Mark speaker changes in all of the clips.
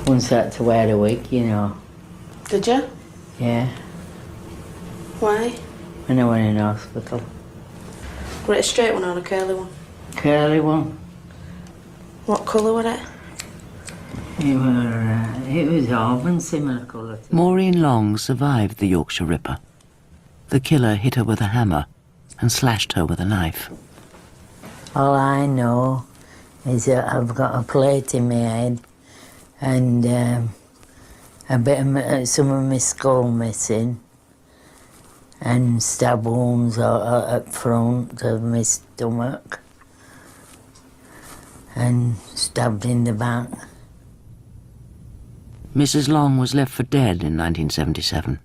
Speaker 1: Once I had to wear a wig, you know.
Speaker 2: Did you?
Speaker 1: Yeah,
Speaker 2: Why?
Speaker 1: when I went in hospital.
Speaker 2: Were it a straight one or a curly one?
Speaker 1: Curly one.
Speaker 2: What colour were it?
Speaker 1: It was auburn, similar colour.
Speaker 3: Maureen Long survived the Yorkshire Ripper. The killer hit her with a hammer and slashed her with a knife.
Speaker 1: All I know is that I've got a plate in my head and a bit of some of my skull missing and stab wounds at front of my stomach and stabbed in the back.
Speaker 3: Mrs. Long was left for dead in 1977.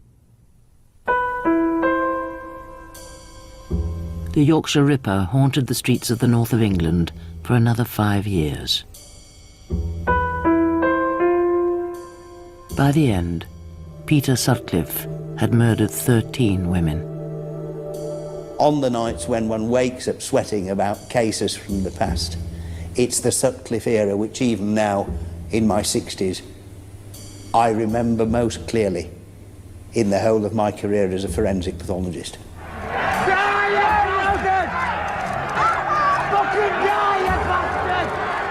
Speaker 3: The Yorkshire Ripper haunted the streets of the north of England for another 5 years. By the end, Peter Sutcliffe had murdered 13 women.
Speaker 4: On the nights when one wakes up sweating about cases from the past, it's the Sutcliffe era which even now, in my 60s, I remember most clearly in the whole of my career as a forensic pathologist.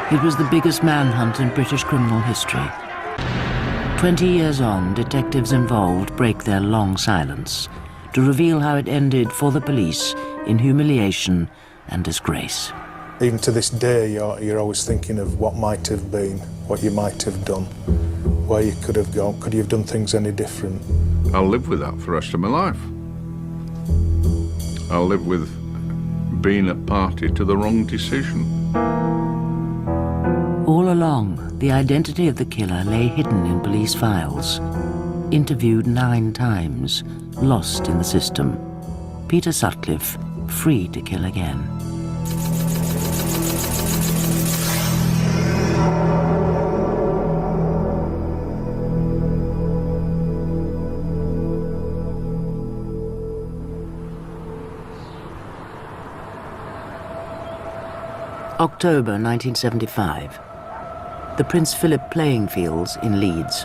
Speaker 3: It was the biggest manhunt in British criminal history. 20 years on, detectives involved break their long silence to reveal how it ended for the police in humiliation and disgrace.
Speaker 5: Even to this day, you're always thinking of what might have been, what you might have done, where you could have gone. Could you have done things any different?
Speaker 6: I'll live with that for the rest of my life. I'll live with being a party to the wrong decision.
Speaker 3: All along, the identity of the killer lay hidden in police files. Interviewed 9 times, lost in the system. Peter Sutcliffe, free to kill again. October 1975. The Prince Philip playing fields in Leeds.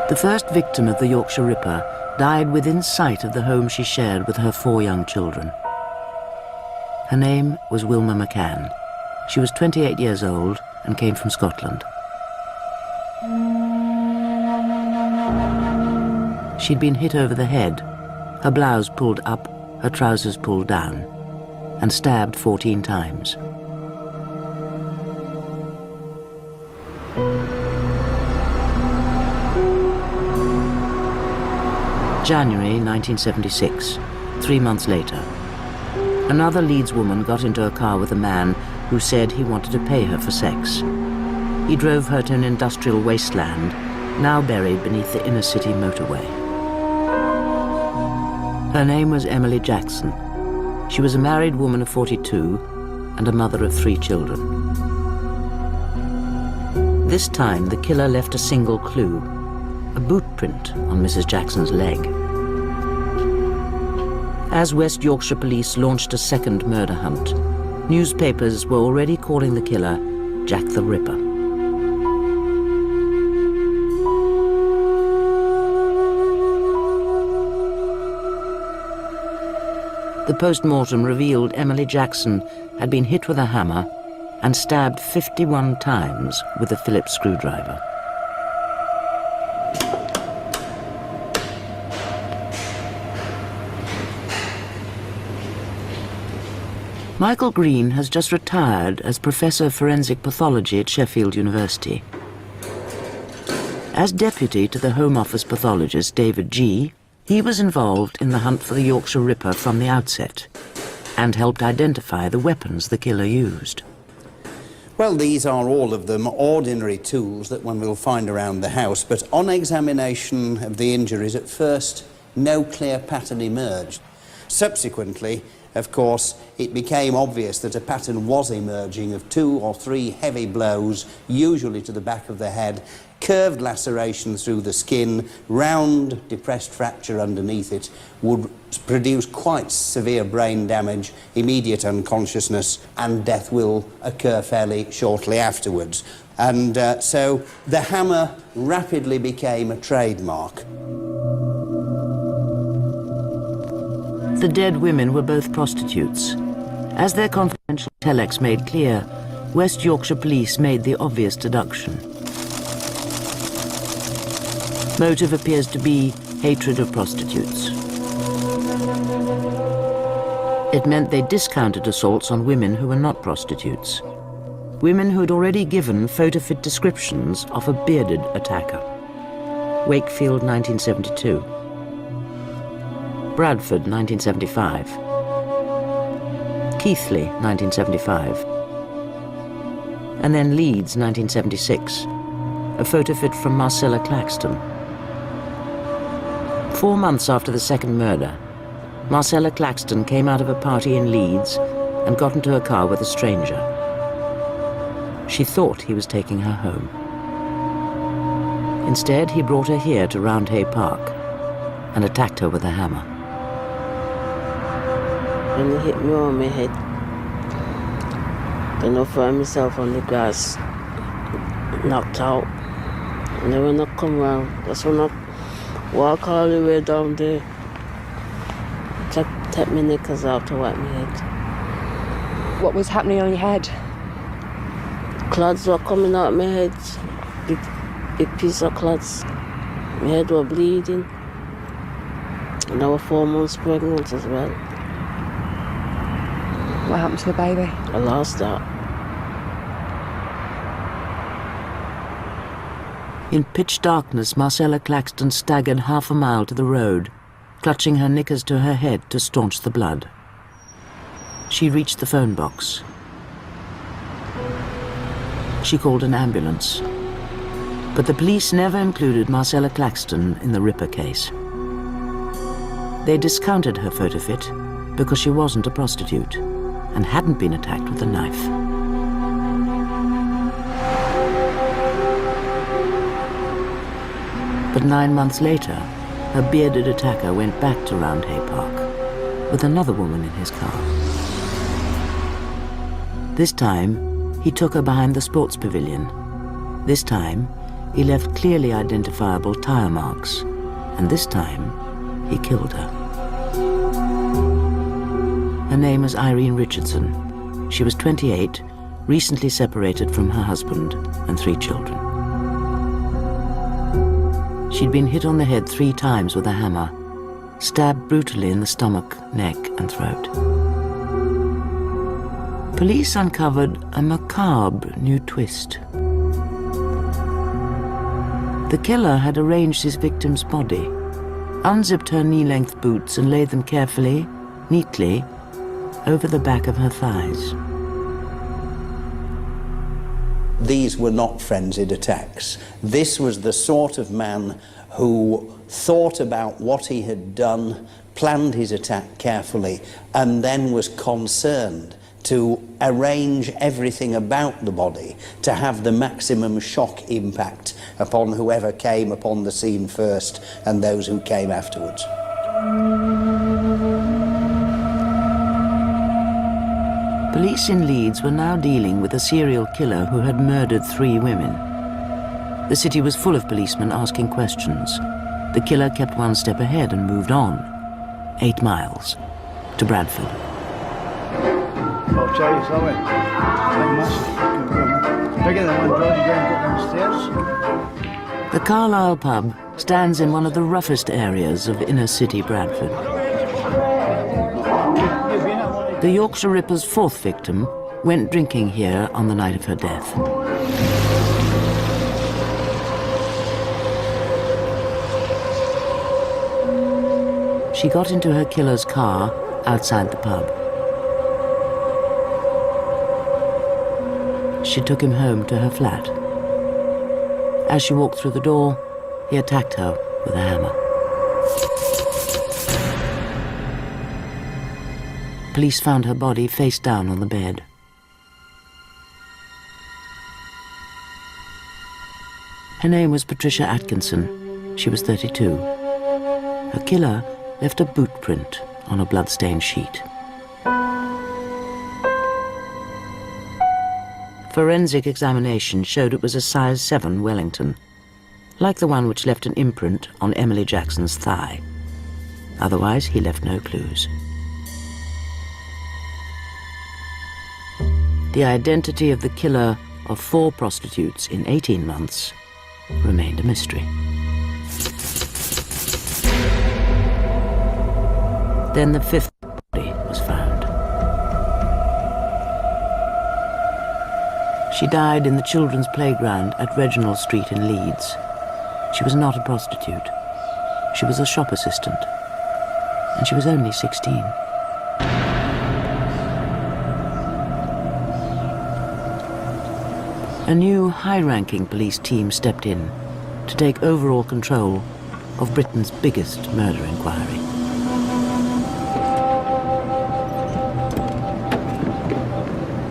Speaker 3: The first victim of the Yorkshire Ripper died within sight of the home she shared with her 4 young children. Her name was Wilma McCann. She was 28 years old and came from Scotland. She'd been hit over the head, her blouse pulled up, her trousers pulled down, and stabbed 14 times. January 1976, 3 months later. Another Leeds woman got into a car with a man who said he wanted to pay her for sex. He drove her to an industrial wasteland, now buried beneath the inner city motorway. Her name was Emily Jackson. She was a married woman of 42 and a mother of 3 children. This time, the killer left a single clue, a boot print on Mrs. Jackson's leg. As West Yorkshire police launched a second murder hunt, newspapers were already calling the killer Jack the Ripper. The post-mortem revealed Emily Jackson had been hit with a hammer and stabbed 51 times with a Phillips screwdriver. Michael Green has just retired as Professor of Forensic Pathology at Sheffield University. As deputy to the Home Office pathologist David G., he was involved in the hunt for the Yorkshire Ripper from the outset and helped identify the weapons the killer used.
Speaker 4: Well, these are all of them ordinary tools that one will find around the house, but on examination of the injuries at first, no clear pattern emerged. Subsequently, of course, it became obvious that a pattern was emerging of 2 or 3 heavy blows, usually to the back of the head, curved laceration through the skin, round depressed fracture underneath it, would produce quite severe brain damage, immediate unconsciousness, and death will occur fairly shortly afterwards. And so the hammer rapidly became a trademark.
Speaker 3: The dead women were both prostitutes. As their confidential telex made clear, West Yorkshire police made the obvious deduction. Motive appears to be hatred of prostitutes. It meant they discounted assaults on women who were not prostitutes. Women who had already given photo-fit descriptions of a bearded attacker. Wakefield, 1972. Bradford, 1975. Keighley, 1975. And then Leeds, 1976. A photo fit from Marcella Claxton. 4 months after the second murder, Marcella Claxton came out of a party in Leeds and got into a car with a stranger. She thought he was taking her home. Instead, he brought her here to Roundhay Park and attacked her with a hammer.
Speaker 7: When he hit me on my head, then I found myself on the grass, knocked out. And then when I come round, that's when I walk all the way down there, take my knickers out to wipe my head.
Speaker 8: What was happening on your head?
Speaker 7: Clods were coming out of my head, big piece of clods. My head was bleeding. And I was 4 months pregnant as well.
Speaker 8: What happened to the baby?
Speaker 7: I lost that.
Speaker 3: In pitch darkness, Marcella Claxton staggered half a mile to the road, clutching her knickers to her head to staunch the blood. She reached the phone box. She called an ambulance. But the police never included Marcella Claxton in the Ripper case. They discounted her photo fit because she wasn't a prostitute and hadn't been attacked with a knife. But 9 months later, her bearded attacker went back to Roundhay Park with another woman in his car. This time, he took her behind the sports pavilion. This time, he left clearly identifiable tire marks. And this time, he killed her. Her name was Irene Richardson. She was 28, recently separated from her husband and 3 children. She'd been hit on the head 3 times with a hammer, stabbed brutally in the stomach, neck, and throat. Police uncovered a macabre new twist. The killer had arranged his victim's body, unzipped her knee-length boots and laid them carefully, neatly, over the back of her thighs.
Speaker 4: These were not frenzied attacks. This was the sort of man who thought about what he had done, planned his attack carefully, and then was concerned to arrange everything about the body to have the maximum shock impact upon whoever came upon the scene first and those who came afterwards.
Speaker 3: Police in Leeds were now dealing with a serial killer who had murdered 3 women. The city was full of policemen asking questions. The killer kept 1 step ahead and moved on, 8 miles, to Bradford.
Speaker 9: I'll tell you something. I'm massive. Bigger than one road, you go and go downstairs.
Speaker 3: The Carlisle pub stands in one of the roughest areas of inner-city Bradford. The Yorkshire Ripper's 4th victim went drinking here on the night of her death. She got into her killer's car outside the pub. She took him home to her flat. As she walked through the door, he attacked her with a hammer. Police found her body face down on the bed. Her name was Patricia Atkinson. She was 32. Her killer left a boot print on a blood-stained sheet. Forensic examination showed it was a size 7 Wellington, like the one which left an imprint on Emily Jackson's thigh. Otherwise, he left no clues. The identity of the killer of 4 prostitutes in 18 months remained a mystery. Then the 5th body was found. She died in the children's playground at Reginald Street in Leeds. She was not a prostitute. She was a shop assistant, and she was only 16. A new high-ranking police team stepped in to take overall control of Britain's biggest murder inquiry.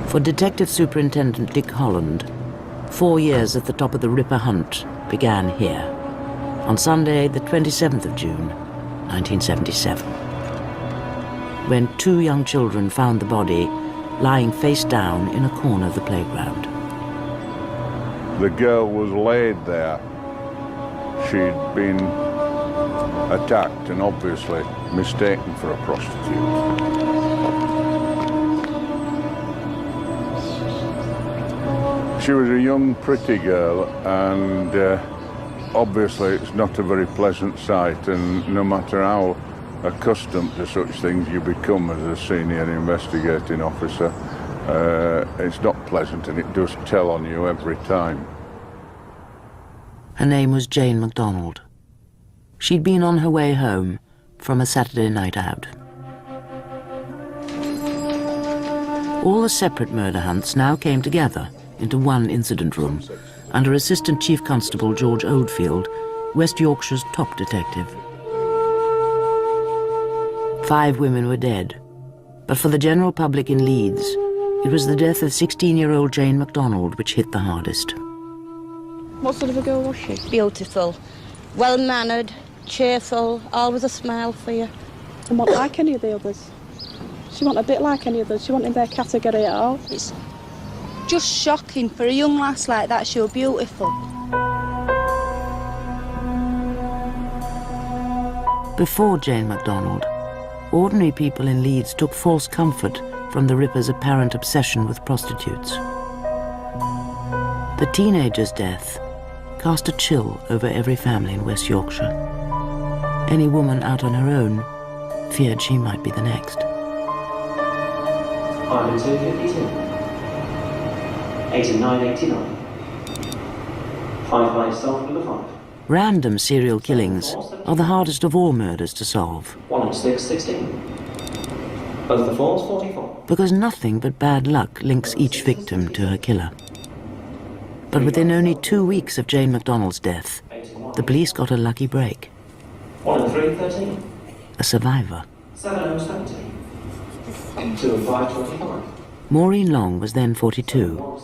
Speaker 3: For Detective Superintendent Dick Holland, 4 years at the top of the Ripper hunt began here, on Sunday, the 27th of June, 1977, when 2 young children found the body lying face down in a corner of the playground.
Speaker 6: The girl was laid there. She'd been attacked and obviously mistaken for a prostitute. She was a young, pretty girl, and obviously it's not a very pleasant sight, and no matter how accustomed to such things you become as a senior investigating officer, it's not pleasant, and it does tell on you every time.
Speaker 3: Her name was Jane MacDonald. She'd been on her way home from a Saturday night out. All the separate murder hunts now came together into one incident room under Assistant Chief Constable George Oldfield, West Yorkshire's top detective. 5 women were dead, but for the general public in Leeds, it was the death of 16-year-old Jane MacDonald which hit the hardest.
Speaker 10: What sort of a girl was she?
Speaker 11: Beautiful, well-mannered, cheerful, always a smile for you.
Speaker 10: And not like any of the others? She wasn't a bit like any others? She wasn't in their category at all?
Speaker 11: It's just shocking for a young lass like that. She was beautiful.
Speaker 3: Before Jane MacDonald, ordinary people in Leeds took false comfort from the Ripper's apparent obsession with prostitutes. The teenager's death cast a chill over every family in West Yorkshire. Any woman out on her own feared she might be the next.
Speaker 12: 50252. 8989. 5 by itself, number 5.
Speaker 3: Random serial killings are the hardest of all murders to solve.
Speaker 12: 1 and 6, 16. Both the 4s, 44.
Speaker 3: Because nothing but bad luck links each victim to her killer. But within only 2 weeks of Jane MacDonald's death, the police got a lucky break.
Speaker 12: 1 and 3, 13.
Speaker 3: A survivor.
Speaker 12: 7 and 17. 2 and 5, 25.
Speaker 3: Maureen Long was then 42.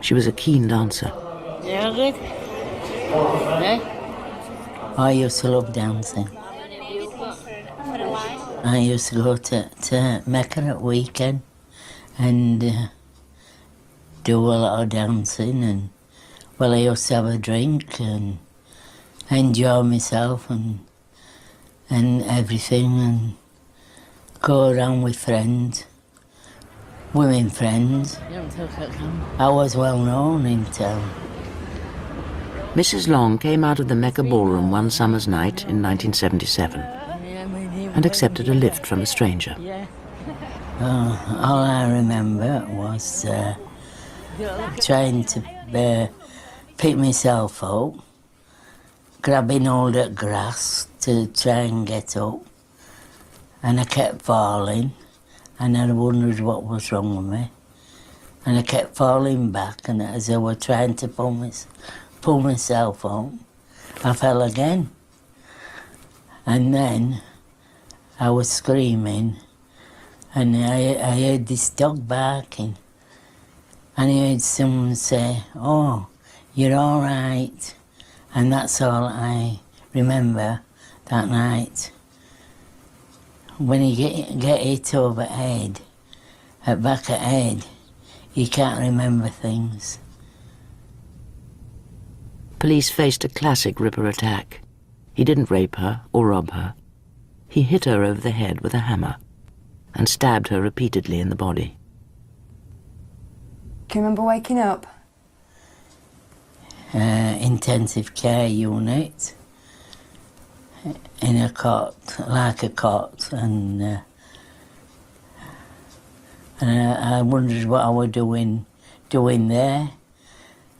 Speaker 3: She was a keen dancer.
Speaker 1: Yeah, good. I used to love dancing. I used to go to Mecca at weekend and do a lot of dancing, and well, I used to have a drink and enjoy myself and everything, and go around with friends, women friends. I was well known in town.
Speaker 3: Mrs. Long came out of the Mecca ballroom one summer's night in 1977 and accepted a lift from a stranger.
Speaker 1: All I remember was trying to pick myself up, grabbing hold of grass to try and get up, and I kept falling, and I wondered what was wrong with me, and I kept falling back, and as I was trying to pull myself up, I fell again, and then I was screaming, and I heard this dog barking, and I heard someone say, "Oh, you're all right." And that's all I remember that night. When you get hit over the head, at back of the head, you can't remember things.
Speaker 3: Police faced a classic Ripper attack. He didn't rape her or rob her. He hit her over the head with a hammer and stabbed her repeatedly in the body.
Speaker 8: Can you remember waking up?
Speaker 1: Intensive care unit, in a cot, like a cot, and I wondered what I was doing there,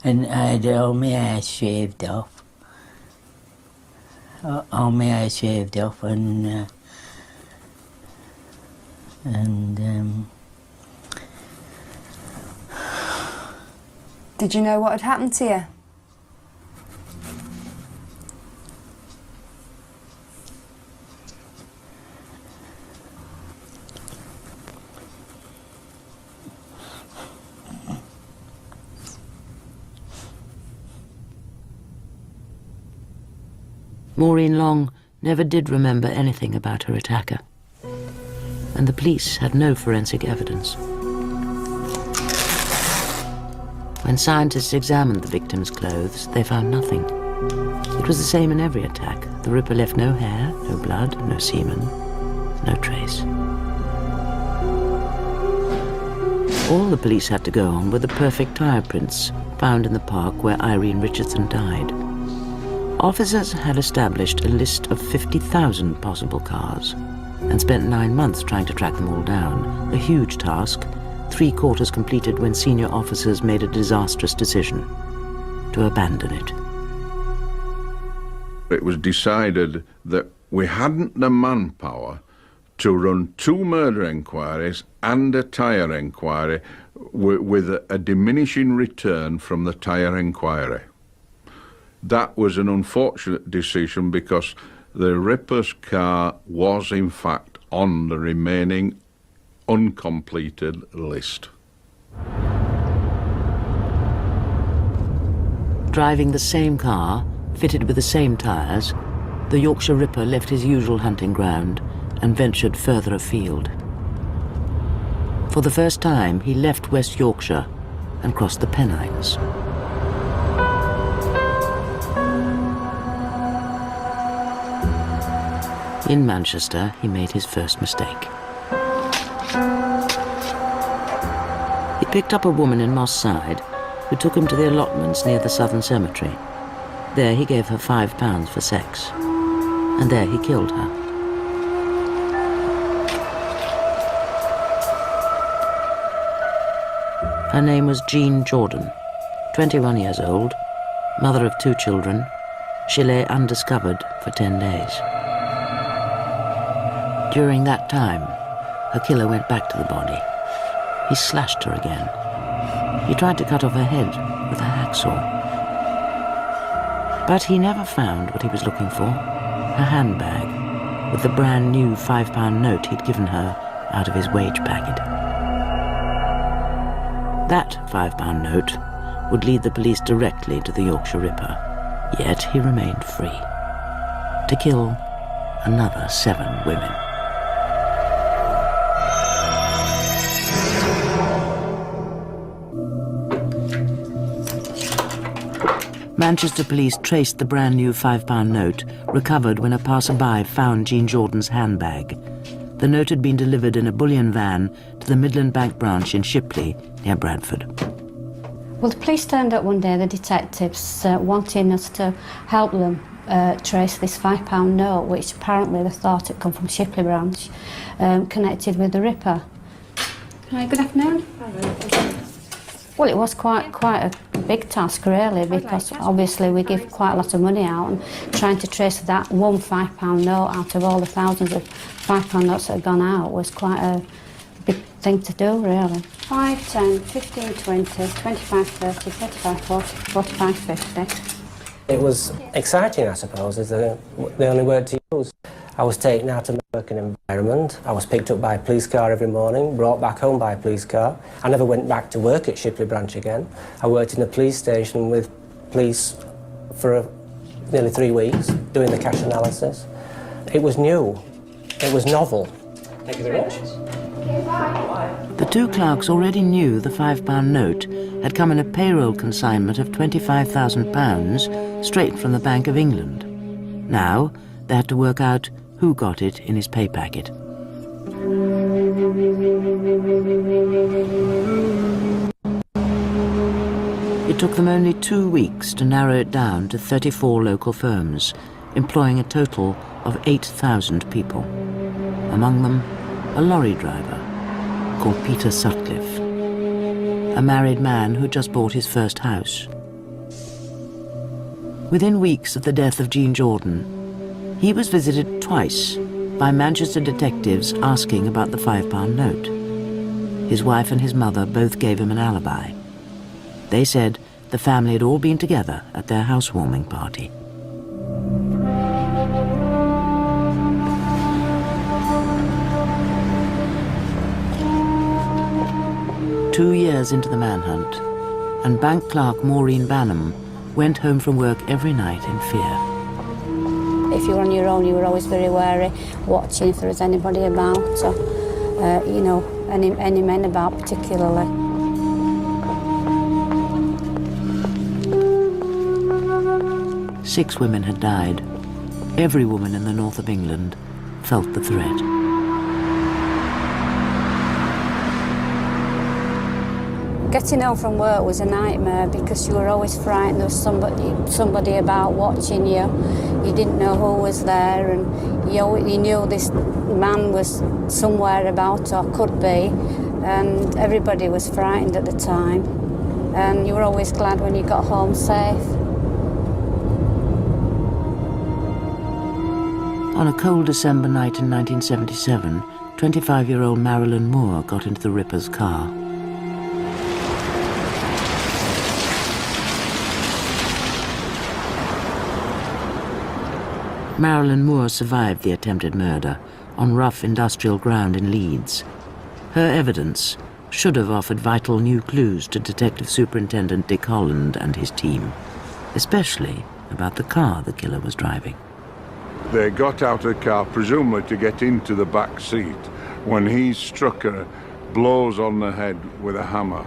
Speaker 1: and I had all my hair shaved off. All my hair shaved off, and
Speaker 8: Did you know what had happened to you?
Speaker 3: Maureen Long never did remember anything about her attacker, and the police had no forensic evidence. When scientists examined the victim's clothes, they found nothing. It was the same in every attack. The Ripper left no hair, no blood, no semen, no trace. All the police had to go on were the perfect tyre prints found in the park where Irene Richardson died. Officers had established a list of 50,000 possible cars and spent 9 months trying to track them all down. A huge task, 3/4 completed when senior officers made a disastrous decision to abandon it.
Speaker 6: It was decided that we hadn't the manpower to run 2 murder inquiries and a tyre inquiry with a diminishing return from the tyre inquiry. That was an unfortunate decision because the Ripper's car was in fact on the remaining uncompleted list.
Speaker 3: Driving the same car, fitted with the same tyres, the Yorkshire Ripper left his usual hunting ground and ventured further afield. For the first time, he left West Yorkshire and crossed the Pennines. In Manchester, he made his first mistake. He picked up a woman in Moss Side who took him to the allotments near the Southern Cemetery. There he gave her £5 for sex, and there he killed her. Her name was Jean Jordan, 21 years old, mother of 2 children. She lay undiscovered for 10 days. During that time, her killer went back to the body. He slashed her again. He tried to cut off her head with a hacksaw. But he never found what he was looking for, her handbag, with the brand new £5 note he'd given her out of his wage packet. That £5 note would lead the police directly to the Yorkshire Ripper, yet he remained free to kill another 7 women. Manchester police traced the brand new £5 note recovered when a passerby found Jean Jordan's handbag. The note had been delivered in a bullion van to the Midland Bank branch in Shipley, near Bradford.
Speaker 13: Well, the police turned up one day, the detectives, wanting us to help them trace this £5 note, which apparently they thought had come from Shipley branch, connected with the Ripper.
Speaker 10: Hi, good afternoon.
Speaker 13: Well, it was quite a big task, really, because obviously we give quite a lot of money out, and trying to trace that one £5 note out of all the thousands of £5 notes that had gone out was quite a big thing to do, really. 5, 10, 15, 20, 25, 30, 35, 40, 45, 50.
Speaker 14: It was exciting, I suppose, is the only word to use. I was taken out of my working environment. I was picked up by a police car every morning, brought back home by a police car. I never went back to work at Shipley branch again. I worked in a police station with police for nearly 3 weeks doing the cash analysis. It was new. It was novel. Thank you very much.
Speaker 3: The two clerks already knew the £5 note had come in a payroll consignment of £25,000 straight from the Bank of England. Now they had to work out who got it in his pay packet. It took them only 2 weeks to narrow it down to 34 local firms, employing a total of 8,000 people. Among them, a lorry driver called Peter Sutcliffe, a married man who just bought his first house. Within weeks of the death of Jean Jordan, he was visited twice by Manchester detectives asking about the £5 note. His wife and his mother both gave him an alibi. They said the family had all been together at their housewarming party. Two years into the manhunt, and bank clerk Maureen Banham went home from work every night in fear.
Speaker 13: If you were on your own, you were always very wary, watching if there was anybody about, or, you know, any men about particularly.
Speaker 3: Six women had died. Every woman in the north of England felt the threat.
Speaker 13: Getting home from work was a nightmare because you were always frightened there was somebody about watching you. You didn't know who was there, and you knew this man was somewhere about or could be, and everybody was frightened at the time. And you were always glad when you got home safe.
Speaker 3: On a cold December night in 1977, 25-year-old Marilyn Moore got into the Ripper's car. Marilyn Moore survived the attempted murder on rough industrial ground in Leeds. Her evidence should have offered vital new clues to Detective Superintendent Dick Holland and his team, especially about the car the killer was driving.
Speaker 6: They got out of the car, presumably to get into the back seat, when he struck her blows on the head with a hammer.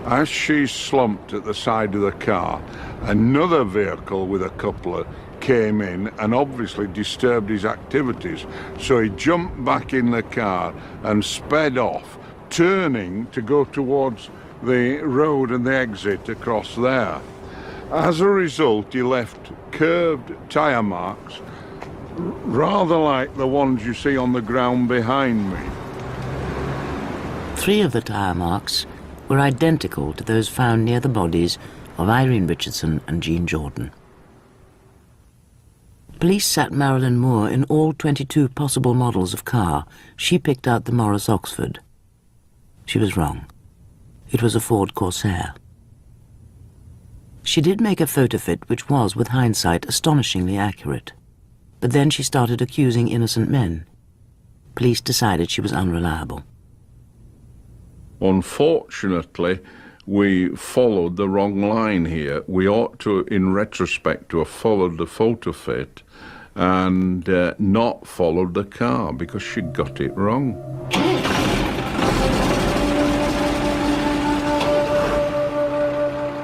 Speaker 6: As she slumped at the side of the car, another vehicle with a coupler came in and obviously disturbed his activities. So he jumped back in the car and sped off, turning to go towards the road and the exit across there. As a result, he left curved tyre marks, rather like the ones you see on the ground behind me.
Speaker 3: 3 of the tyre marks were identical to those found near the bodies of Irene Richardson and Jean Jordan. Police sat Marilyn Moore in all 22 possible models of car. She picked out the Morris Oxford. She was wrong. It was a Ford Corsair. She did make a photo fit which was, with hindsight, astonishingly accurate. But then she started accusing innocent men. Police decided she was unreliable.
Speaker 6: Unfortunately, we followed the wrong line here. We ought to, in retrospect, to have followed the photo fit and not followed the car, because she got it wrong.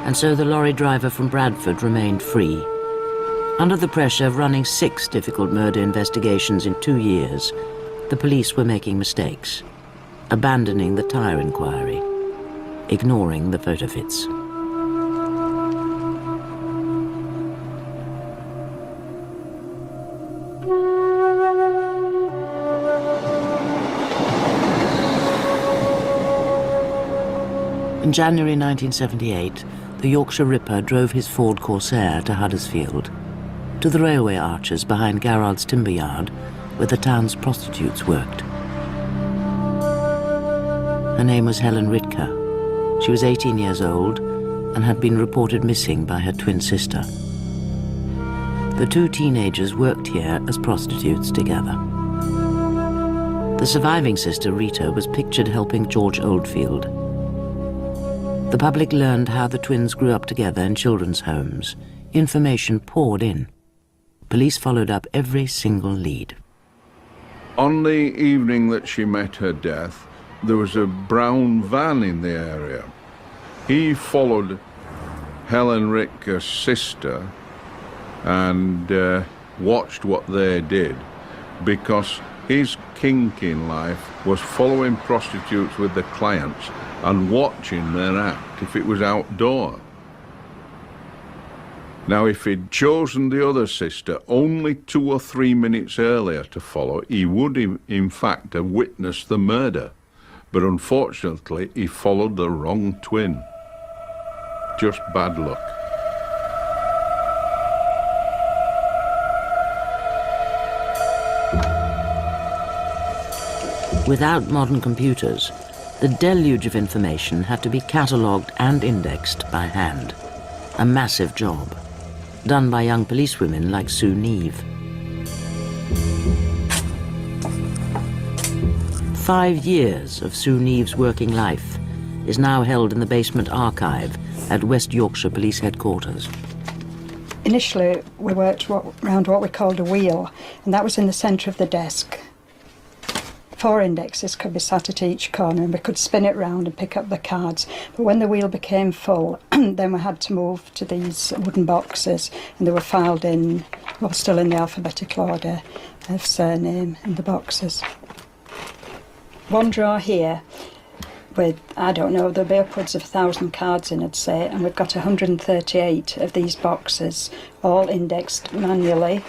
Speaker 3: And so the lorry driver from Bradford remained free. Under the pressure of running 6 difficult murder investigations in 2 years, the police were making mistakes, abandoning the tyre inquiry, ignoring the photo fits. In January 1978, the Yorkshire Ripper drove his Ford Corsair to Huddersfield, to the railway arches behind Garrard's timber yard, where the town's prostitutes worked. Her name was Helen Ritker. She was 18 years old and had been reported missing by her twin sister. The 2 teenagers worked here as prostitutes together. The surviving sister, Rita, was pictured helping George Oldfield. The public learned how the twins grew up together in children's homes, Information poured in. Police followed up every single lead.
Speaker 6: On the evening that she met her death, there was a brown van in the area. He followed Helen Ritker's sister and watched what they did, because his kink in life was following prostitutes with the clients and watching their act if it was outdoor. Now, if he'd chosen the other sister only 2 or 3 minutes earlier to follow, he would in fact have witnessed the murder. But unfortunately, he followed the wrong twin. Just bad luck.
Speaker 3: Without modern computers, the deluge of information had to be catalogued and indexed by hand. A massive job, done by young policewomen like Sue Neve. 5 years of Sue Neve's working life is now held in the basement archive at West Yorkshire Police Headquarters.
Speaker 15: Initially, we worked around what we called a wheel, and that was in the centre of the desk. 4 indexes could be sat at each corner, and we could spin it round and pick up the cards. But when the wheel became full, then we had to move to these wooden boxes, and they were filed in, well, still in the alphabetical order of surname in the boxes. One drawer here with, I don't know, there'll be upwards of 1,000 cards in, I'd say, and we've got 138 of these boxes, all indexed manually.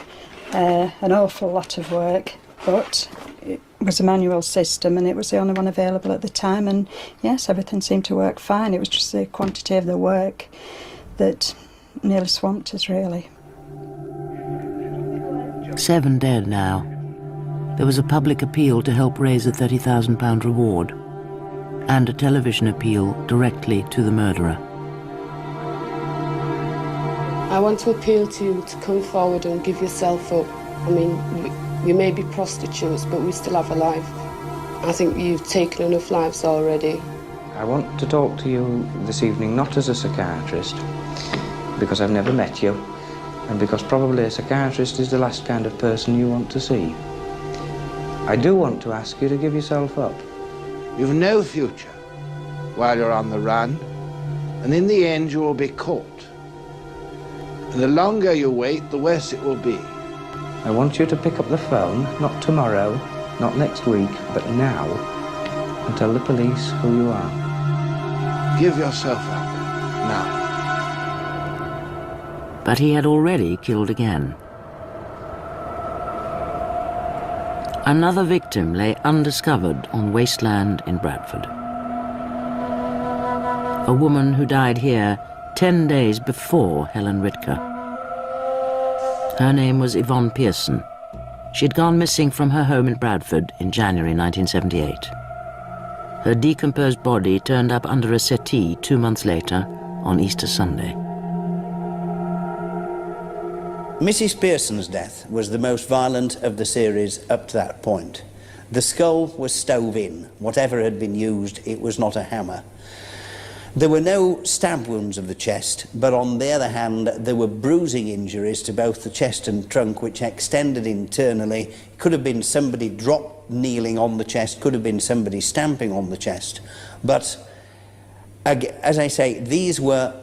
Speaker 15: An awful lot of work, but it was a manual system and it was the only one available at the time, and yes, everything seemed to work fine. It was just the quantity of the work that nearly swamped us, really.
Speaker 3: 7 dead now. There was a public appeal to help raise a £30,000 reward and a television appeal directly to the murderer.
Speaker 16: I want to appeal to you to come forward and give yourself up. I mean, we may be prostitutes, but we still have a life. I think you've taken enough lives already.
Speaker 17: I want to talk to you this evening not as a psychiatrist, because I've never met you, and because probably a psychiatrist is the last kind of person you want to see. I do want to ask you to give yourself up.
Speaker 18: You've no future while you're on the run, and in the end you will be caught. And the longer you wait, the worse it will be.
Speaker 17: I want you to pick up the phone, not tomorrow, not next week, but now, and tell the police who you are.
Speaker 18: Give yourself up, now.
Speaker 3: But he had already killed again. Another victim lay undiscovered on wasteland in Bradford. A woman who died here 10 days before Helen Ritker. Her name was Yvonne Pearson. She'd gone missing from her home in Bradford in January 1978. Her decomposed body turned up under a settee 2 months later on Easter Sunday.
Speaker 4: Mrs. Pearson's death was the most violent of the series up to that point. The skull was stove in. Whatever had been used, it was not a hammer. There were no stab wounds of the chest, but on the other hand, there were bruising injuries to both the chest and trunk, which extended internally. It could have been somebody kneeling on the chest, could have been somebody stamping on the chest. But, as I say, these were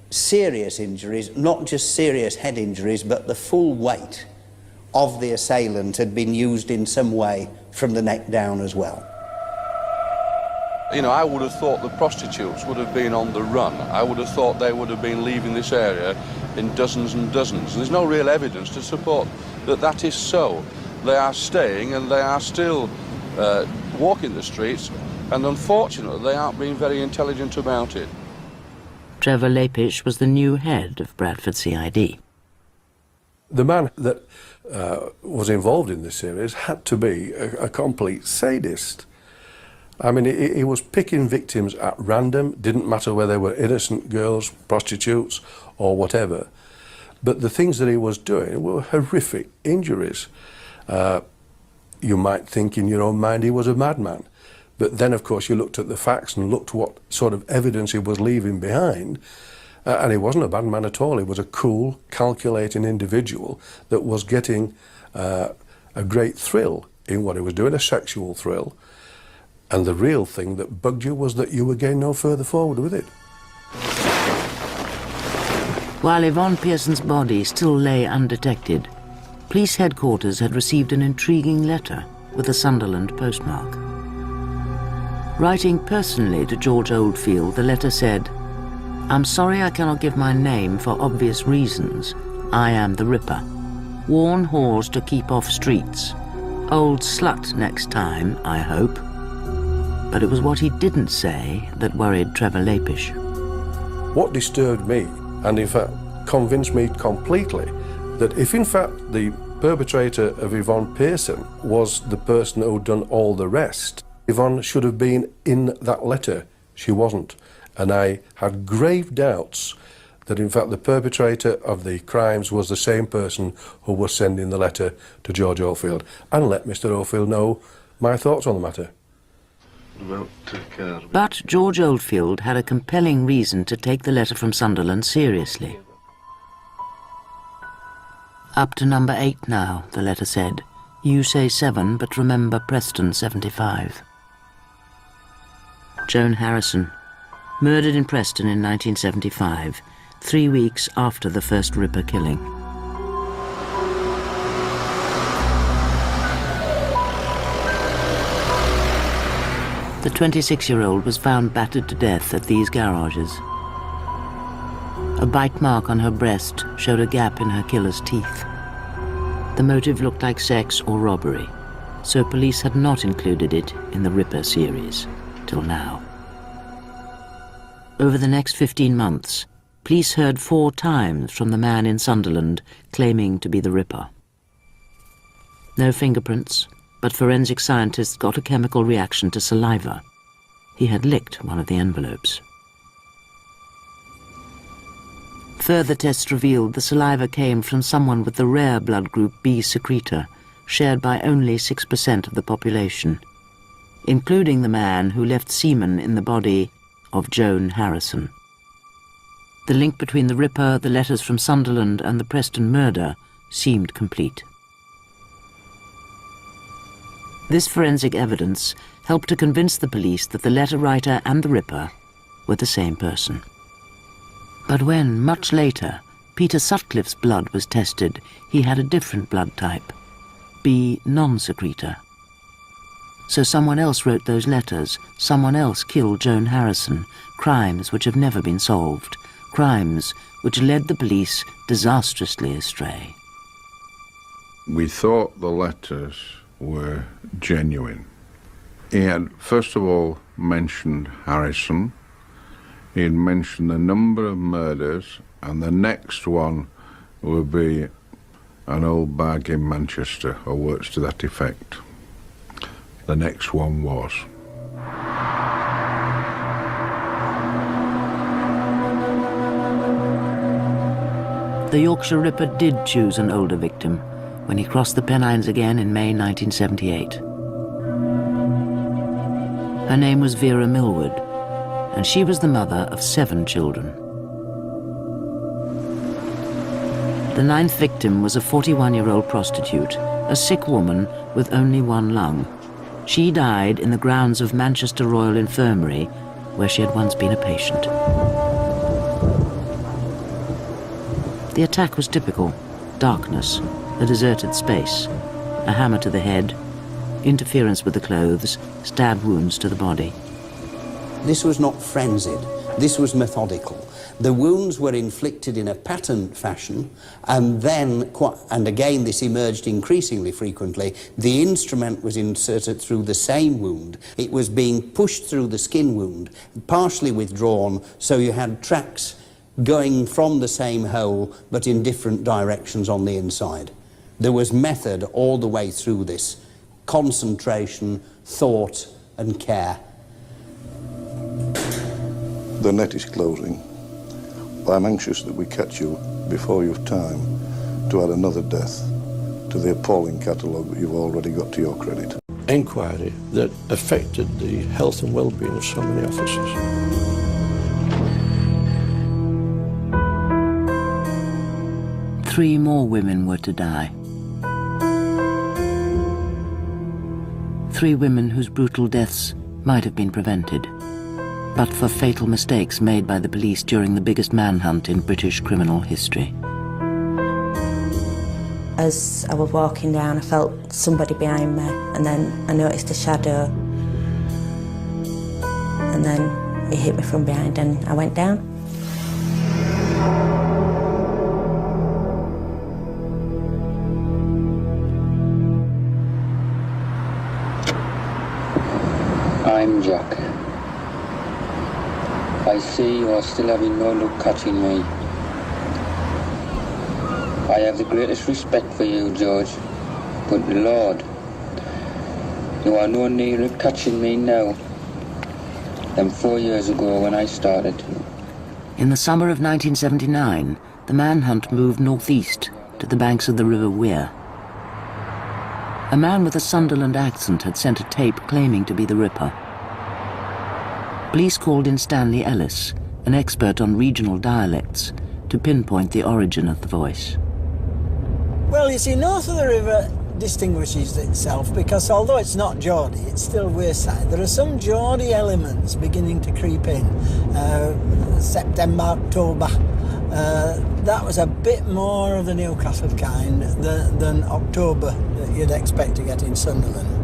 Speaker 4: serious injuries, not just serious head injuries, but the full weight of the assailant had been used in some way from the neck down as well.
Speaker 19: You know, I would have thought the prostitutes would have been on the run. I would have thought they would have been leaving this area in dozens and dozens. There's no real evidence to support that that is so. They are staying and they are still walking the streets, and unfortunately they aren't being very intelligent about it.
Speaker 3: Trevor Lapish was the new head of Bradford CID.
Speaker 20: The man that was involved in this series had to be a complete sadist. I mean, he was picking victims at random, didn't matter whether they were innocent girls, prostitutes, or whatever. But the things that he was doing were horrific injuries. You might think in your own mind he was a madman. But then, of course, you looked at the facts and looked what sort of evidence he was leaving behind, And he wasn't a bad man at all. He was a cool, calculating individual that was getting a great thrill in what he was doing, a sexual thrill. And the real thing that bugged you was that you were getting no further forward with it.
Speaker 3: While Yvonne Pearson's body still lay undetected, police headquarters had received an intriguing letter with a Sunderland postmark. Writing personally to George Oldfield, the letter said, "I'm sorry I cannot give my name for obvious reasons. I am the Ripper. Warn whores to keep off streets. Old slut next time, I hope." But it was what he didn't say that worried Trevor Lapish.
Speaker 20: What disturbed me, and in fact convinced me completely, that if in fact the perpetrator of Yvonne Pearson was the person who'd done all the rest, Yvonne should have been in that letter. She wasn't. And I had grave doubts that in fact the perpetrator of the crimes was the same person who was sending the letter to George Oldfield, and let Mr. Oldfield know my thoughts on the matter.
Speaker 3: But George Oldfield had a compelling reason to take the letter from Sunderland seriously. "Up to number 8 now," the letter said. "You say 7, but remember Preston 75. Joan Harrison, murdered in Preston in 1975, 3 weeks after the first Ripper killing. The 26-year-old was found battered to death at these garages. A bite mark on her breast showed a gap in her killer's teeth. The motive looked like sex or robbery, so police had not included it in the Ripper series, till now. Over the next 15 months, police heard 4 times from the man in Sunderland claiming to be the Ripper. No fingerprints, but forensic scientists got a chemical reaction to saliva. He had licked one of the envelopes. Further tests revealed the saliva came from someone with the rare blood group B secretor, shared by only 6% of the population, including the man who left semen in the body of Joan Harrison. The link between the Ripper, the letters from Sunderland, and the Preston murder seemed complete. This forensic evidence helped to convince the police that the letter writer and the Ripper were the same person. But when, much later, Peter Sutcliffe's blood was tested, he had a different blood type, B non-secretor. So someone else wrote those letters, someone else killed Joan Harrison, crimes which have never been solved, crimes which led the police disastrously astray.
Speaker 6: We thought the letters were genuine. He had, first of all, mentioned Harrison. He had mentioned the number of murders, and the next one would be an old bag in Manchester, or words to that effect. The next one was.
Speaker 3: The Yorkshire Ripper did choose an older victim when he crossed the Pennines again in May 1978. Her name was Vera Millward, and she was the mother of 7 children. The 9th victim was a 41-year-old prostitute, a sick woman with only 1 lung. She died in the grounds of Manchester Royal Infirmary, where she had once been a patient. The attack was typical: darkness, a deserted space, a hammer to the head, interference with the clothes, stab wounds to the body.
Speaker 4: This was not frenzied, this was methodical. The wounds were inflicted in a patterned fashion, and then, and again this emerged increasingly frequently, the instrument was inserted through the same wound. It was being pushed through the skin wound, partially withdrawn, so you had tracks going from the same hole, but in different directions on the inside. There was method all the way through this, concentration, thought, and care.
Speaker 21: The net is closing. I'm anxious that we catch you before you've time to add another death to the appalling catalogue that you've already got to your credit.
Speaker 22: Inquiry that affected the health and well-being of so many officers.
Speaker 3: 3 more women were to die. 3 women whose brutal deaths might have been prevented, but for fatal mistakes made by the police during the biggest manhunt in British criminal history.
Speaker 2: As I was walking down, I felt somebody behind me, and then I noticed a shadow, and then it hit me from behind and I went down.
Speaker 17: I'm Jack. I see you are still having no luck catching me. I have the greatest respect for you, George, but Lord, you are no nearer catching me now than 4 years ago when I started.
Speaker 3: In the summer of 1979, the manhunt moved northeast to the banks of the River Wear. A man with a Sunderland accent had sent a tape claiming to be the Ripper. Police called in Stanley Ellis, an expert on regional dialects, to pinpoint the origin of the voice.
Speaker 5: Well, you see, north of the river distinguishes itself because although it's not Geordie, it's still Wearside. There are some Geordie elements beginning to creep in. September, October. That was a bit more of the Newcastle kind than October that you'd expect to get in Sunderland.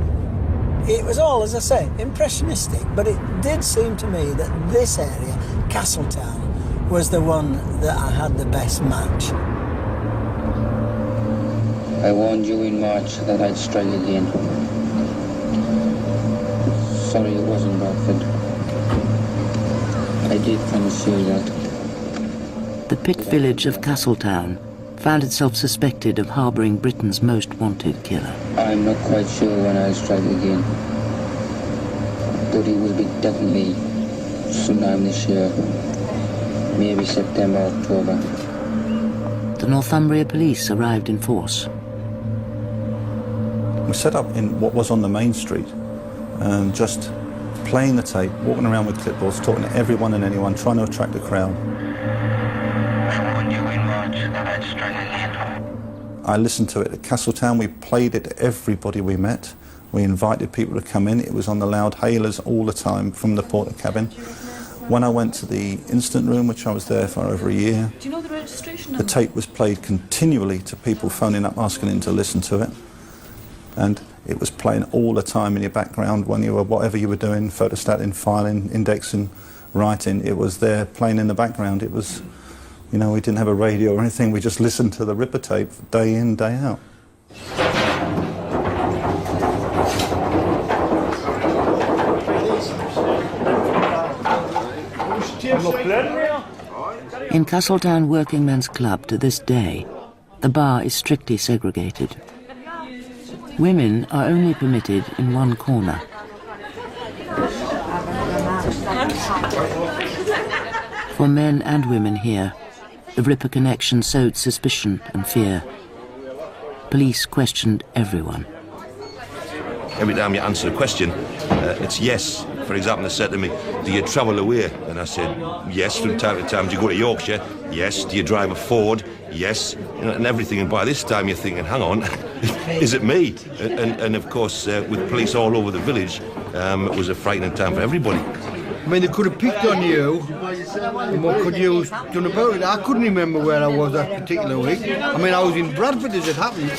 Speaker 5: It was all, as I say, impressionistic, but it did seem to me that this area, Castletown, was the one that I had the best match.
Speaker 17: I warned you in March that I'd strike again. Sorry it wasn't Bradford. I did promise you that.
Speaker 3: The pit village of Castletown found itself suspected of harbouring Britain's most wanted killer.
Speaker 17: I'm not quite sure when I'll strike again, but it will be definitely sometime this year, maybe September, October.
Speaker 3: The Northumbria police arrived in force.
Speaker 23: We set up in what was on the main street, just playing the tape, walking around with clipboards, talking to everyone and anyone, trying to attract a crowd. I listened to it at Castletown. We played it to everybody we met. We invited people to come in. It was on the loud hailers all the time from the porter cabin. When I went to the incident room, which I was there for over a year,
Speaker 24: do you know the registration
Speaker 23: number? The tape was played continually to people phoning up asking them to listen to it. And it was playing all the time in your background when you were, whatever you were doing, photostating, filing, indexing, writing, it was there playing in the background. It was, you know, we didn't have a radio or anything, we just listened to the Ripper tape day in, day out.
Speaker 3: In Castletown Working Men's Club to this day, the bar is strictly segregated. Women are only permitted in one corner. For men and women here, the Ripper connection sowed suspicion and fear. Police questioned everyone.
Speaker 25: Every time you answer a question, it's yes. For example, they said to me, do you travel away? And I said, yes, from time to time. Do you go to Yorkshire? Yes. Do you drive a Ford? Yes. You know, and everything. And by this time you're thinking, hang on, is it me? And of course, with police all over the village, it was a frightening time for everybody.
Speaker 9: I mean, they could have picked on you, and what could you have done about it? I couldn't remember where I was that particular week. I mean, I was in Bradford as it happened.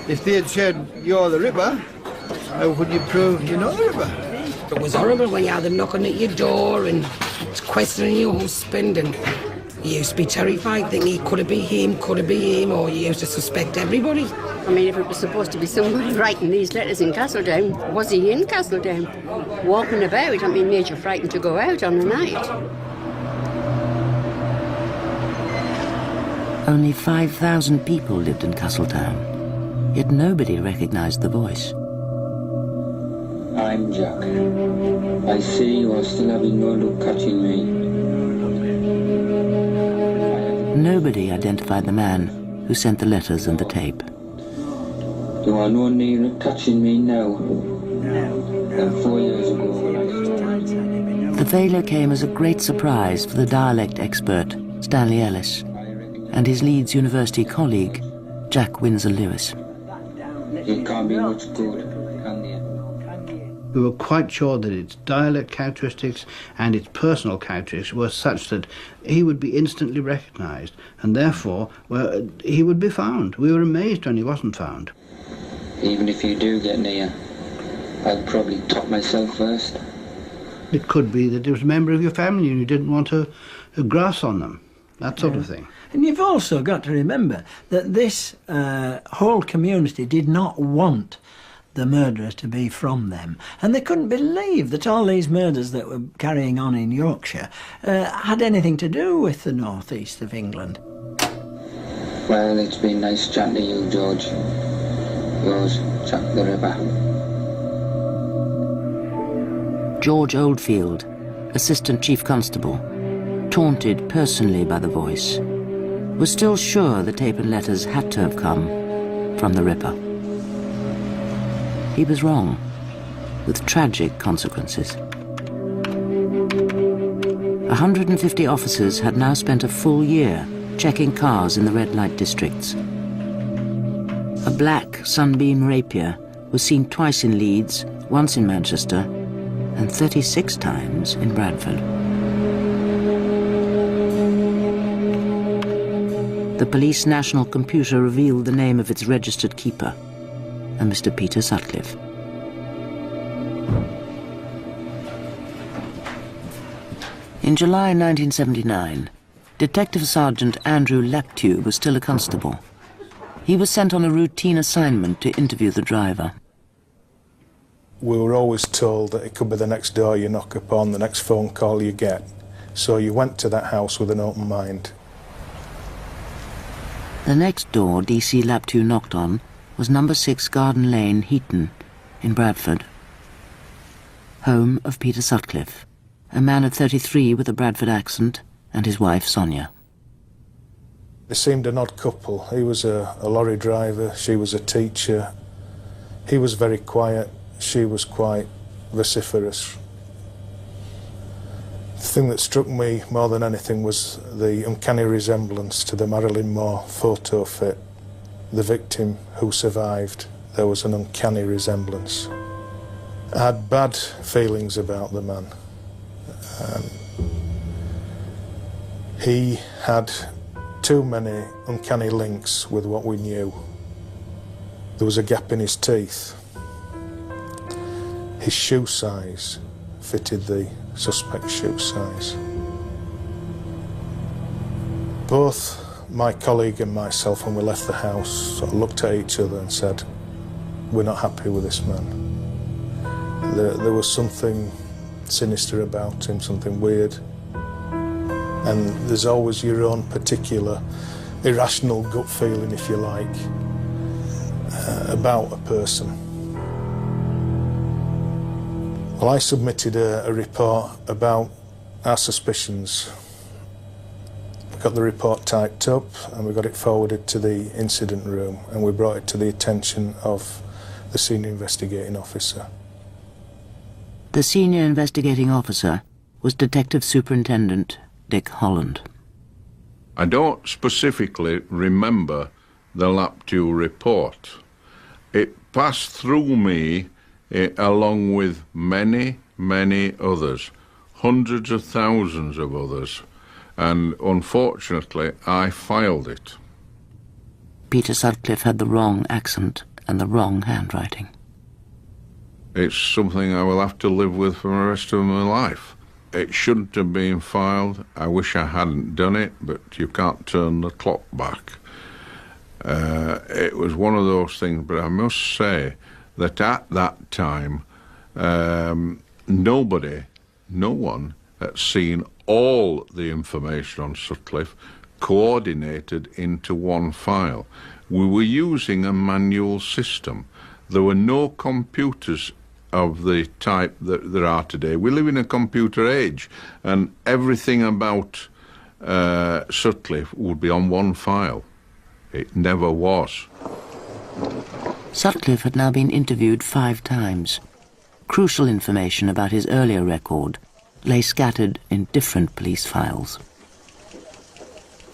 Speaker 9: If they had said, you're the Ripper, how could you prove you're not the Ripper?
Speaker 26: It was horrible when you had them knocking at your door and questioning your husband, and you used to be terrified, thinking could it be him, or you used to suspect everybody.
Speaker 27: I mean, if it was supposed to be somebody writing these letters in Castletown, was he in Castletown? Walking about, I mean, made you frightened to go out on the night.
Speaker 3: Only 5,000 people lived in Castletown, yet nobody recognised the voice.
Speaker 17: I'm Jack. I see you are still having no luck catching me.
Speaker 3: Nobody identified the man who sent the letters and the tape.
Speaker 17: You are no nearer catching me now than 4 years ago when I started.
Speaker 3: The failure came as a great surprise for the dialect expert, Stanley Ellis. and his Leeds University colleague, Jack Windsor-Lewis.
Speaker 1: It can't be much good, can you?
Speaker 7: We were quite sure that its dialect characteristics and its personal characteristics were such that he would be instantly recognised, and therefore he would be found. We were amazed when he wasn't found.
Speaker 1: Even if you do get near, I'd probably top myself first.
Speaker 7: It could be that it was a member of your family and you didn't want to grass on them, that sort of thing.
Speaker 5: And you've also got to remember that this whole community did not want the murderers to be from them. And they couldn't believe that all these murders that were carrying on in Yorkshire had anything to do with the northeast of England.
Speaker 1: Well, it's been nice chatting to you, George. Yours, Jack the Ripper.
Speaker 3: George Oldfield, Assistant Chief Constable, taunted personally by the voice, was still sure the tape and letters had to have come from the Ripper. He was wrong, with tragic consequences. 150 officers had now spent a full year checking cars in the red light districts. A black Sunbeam Rapier was seen twice in Leeds, once in Manchester, and 36 times in Bradford. The police national computer revealed the name of its registered keeper, a Mr. Peter Sutcliffe. In July 1979, Detective Sergeant Andrew Laptew was still a constable. He was sent on a routine assignment to interview the driver.
Speaker 8: We were always told that it could be the next door you knock upon, the next phone call you get. So you went to that house with an open mind.
Speaker 3: The next door DC Laptew knocked on was number 6 Garden Lane, Heaton, in Bradford. Home of Peter Sutcliffe, a man of 33 with a Bradford accent, and his wife, Sonia.
Speaker 8: They seemed an odd couple. He was a lorry driver, she was a teacher. He was very quiet, she was quite vociferous. The thing that struck me more than anything was the uncanny resemblance to the Marilyn Moore photo fit. The victim who survived, there was an uncanny resemblance. I had bad feelings about the man. He had too many uncanny links with what we knew. There was a gap in his teeth. His shoe size fitted the suspect's shoe size. Both my colleague and myself, when we left the house, sort of looked at each other and said, we're not happy with this man. There was something sinister about him, something weird. And there's always your own particular irrational gut feeling, if you like, about a person. Well, I submitted a report about our suspicions. We got the report typed up and we got it forwarded to the incident room, and we brought it to the attention of the senior investigating officer.
Speaker 3: The senior investigating officer was Detective Superintendent Dick Holland.
Speaker 6: I don't specifically remember the Laptew report. It passed through me along with many, many others, hundreds of thousands of others, and unfortunately I filed it.
Speaker 3: Peter Sutcliffe had the wrong accent and the wrong handwriting.
Speaker 6: It's something I will have to live with for the rest of my life. It shouldn't have been filed. I wish I hadn't done it, but you can't turn the clock back. It was one of those things, but I must say that at that time, no one had seen all the information on Sutcliffe coordinated into one file. We were using a manual system. There were no computers of the type that there are today. We live in a computer age, and everything about Sutcliffe would be on one file. It never was.
Speaker 3: Sutcliffe had now been interviewed 5 times. Crucial information about his earlier record lay scattered in different police files.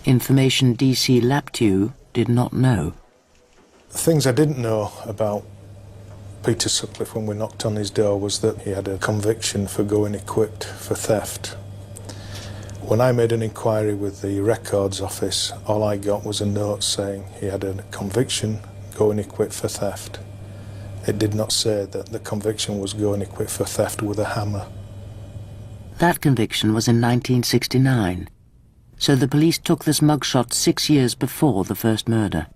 Speaker 3: Information DC Laptew did not know.
Speaker 8: Things I didn't know about Peter Sutcliffe when we knocked on his door was that he had a conviction for going equipped for theft. When I made an inquiry with the records office, all I got was a note saying he had a conviction going equipped for theft. It did not say that the conviction was going equipped for theft with a hammer.
Speaker 3: That conviction was in 1969, so the police took this mugshot 6 years before the first murder.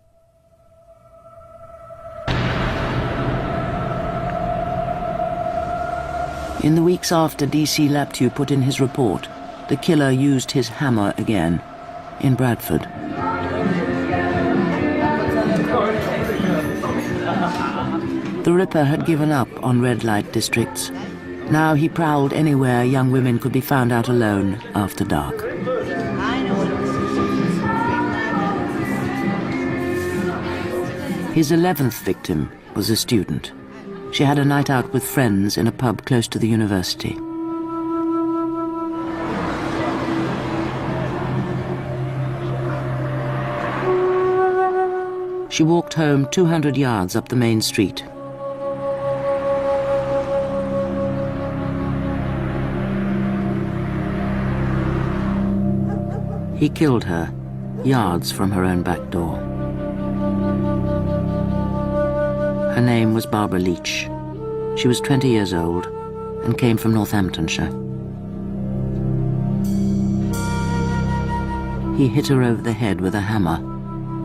Speaker 3: In the weeks after DC Laptew put in his report, the killer used his hammer again, in Bradford. The Ripper had given up on red light districts. Now he prowled anywhere young women could be found out alone after dark. His 11th victim was a student. She had a night out with friends in a pub close to the university. She walked home 200 yards up the main street. He killed her, yards from her own back door. Her name was Barbara Leach. She was 20 years old and came from Northamptonshire. He hit her over the head with a hammer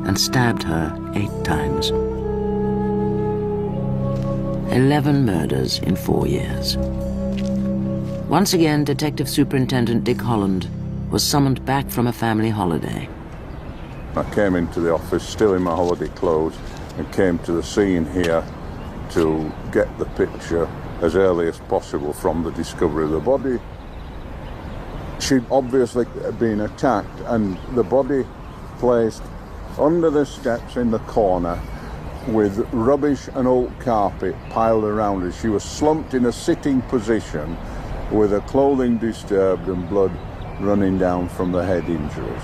Speaker 3: and stabbed her 8 times. 11 murders in 4 years. Once again, Detective Superintendent Dick Holland was summoned back from a family holiday.
Speaker 6: I came into the office still in my holiday clothes and came to the scene here to get the picture as early as possible from the discovery of the body. She'd obviously been attacked and the body placed under the steps in the corner with rubbish and old carpet piled around her. She was slumped in a sitting position with her clothing disturbed and blood running down from the head injuries.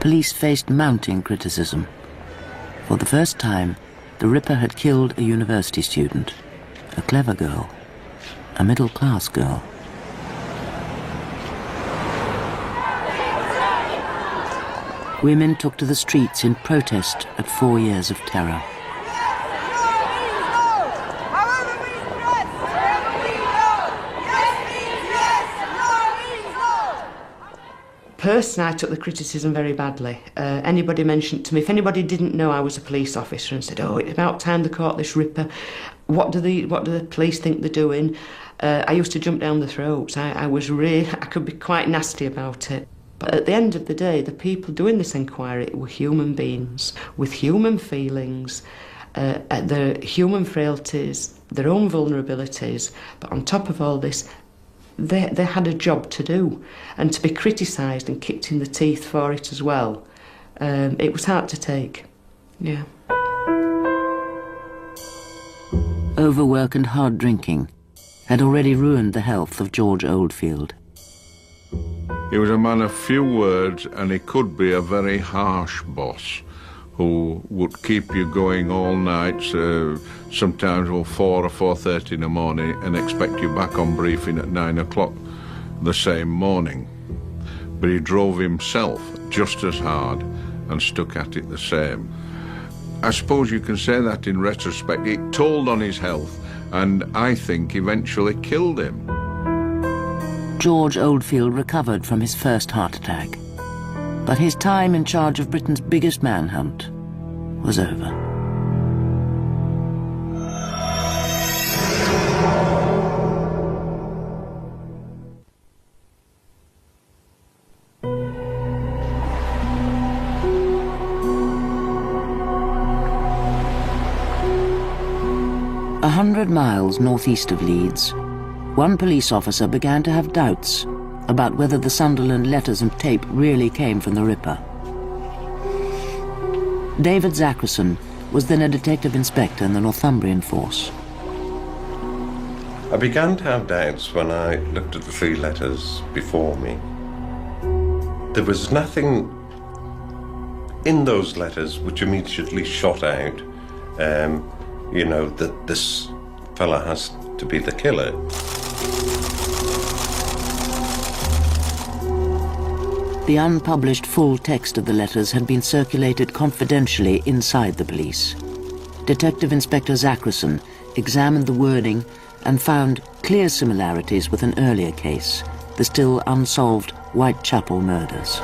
Speaker 3: Police faced mounting criticism. For the first time, the Ripper had killed a university student, a clever girl, a middle-class girl. Women took to the streets in protest at 4 years of terror.
Speaker 10: Personally, I took the criticism very badly. Anybody mentioned to me, if anybody didn't know I was a police officer and said, "Oh, it's about time they caught this Ripper. What do the police think they're doing?" I used to jump down the throats. I could be quite nasty about it. But at the end of the day, the people doing this inquiry were human beings with human feelings, their human frailties, their own vulnerabilities. But on top of all this, they had a job to do, and to be criticised and kicked in the teeth for it as well, it was hard to take. Yeah.
Speaker 3: Overwork and hard drinking had already ruined the health of George Oldfield.
Speaker 6: He was a man of few words, and he could be a very harsh boss who would keep you going all night, sometimes till 4 or 4:30 in the morning, and expect you back on briefing at 9 o'clock the same morning. But he drove himself just as hard and stuck at it the same. I suppose you can say that in retrospect. It told on his health, and I think eventually killed him.
Speaker 3: George Oldfield recovered from his first heart attack, but his time in charge of Britain's biggest manhunt was over. A 100 miles northeast of Leeds, one police officer began to have doubts about whether the Sunderland letters and tape really came from the Ripper. David Zackerson was then a detective inspector in the Northumbrian force.
Speaker 11: I began to have doubts when I looked at the 3 letters before me.
Speaker 20: There was nothing in those letters which immediately shot out, you know, that this fella has to be the killer.
Speaker 3: The unpublished full text of the letters had been circulated confidentially inside the police. Detective Inspector Zachrison examined the wording and found clear similarities with an earlier case, the still unsolved Whitechapel murders.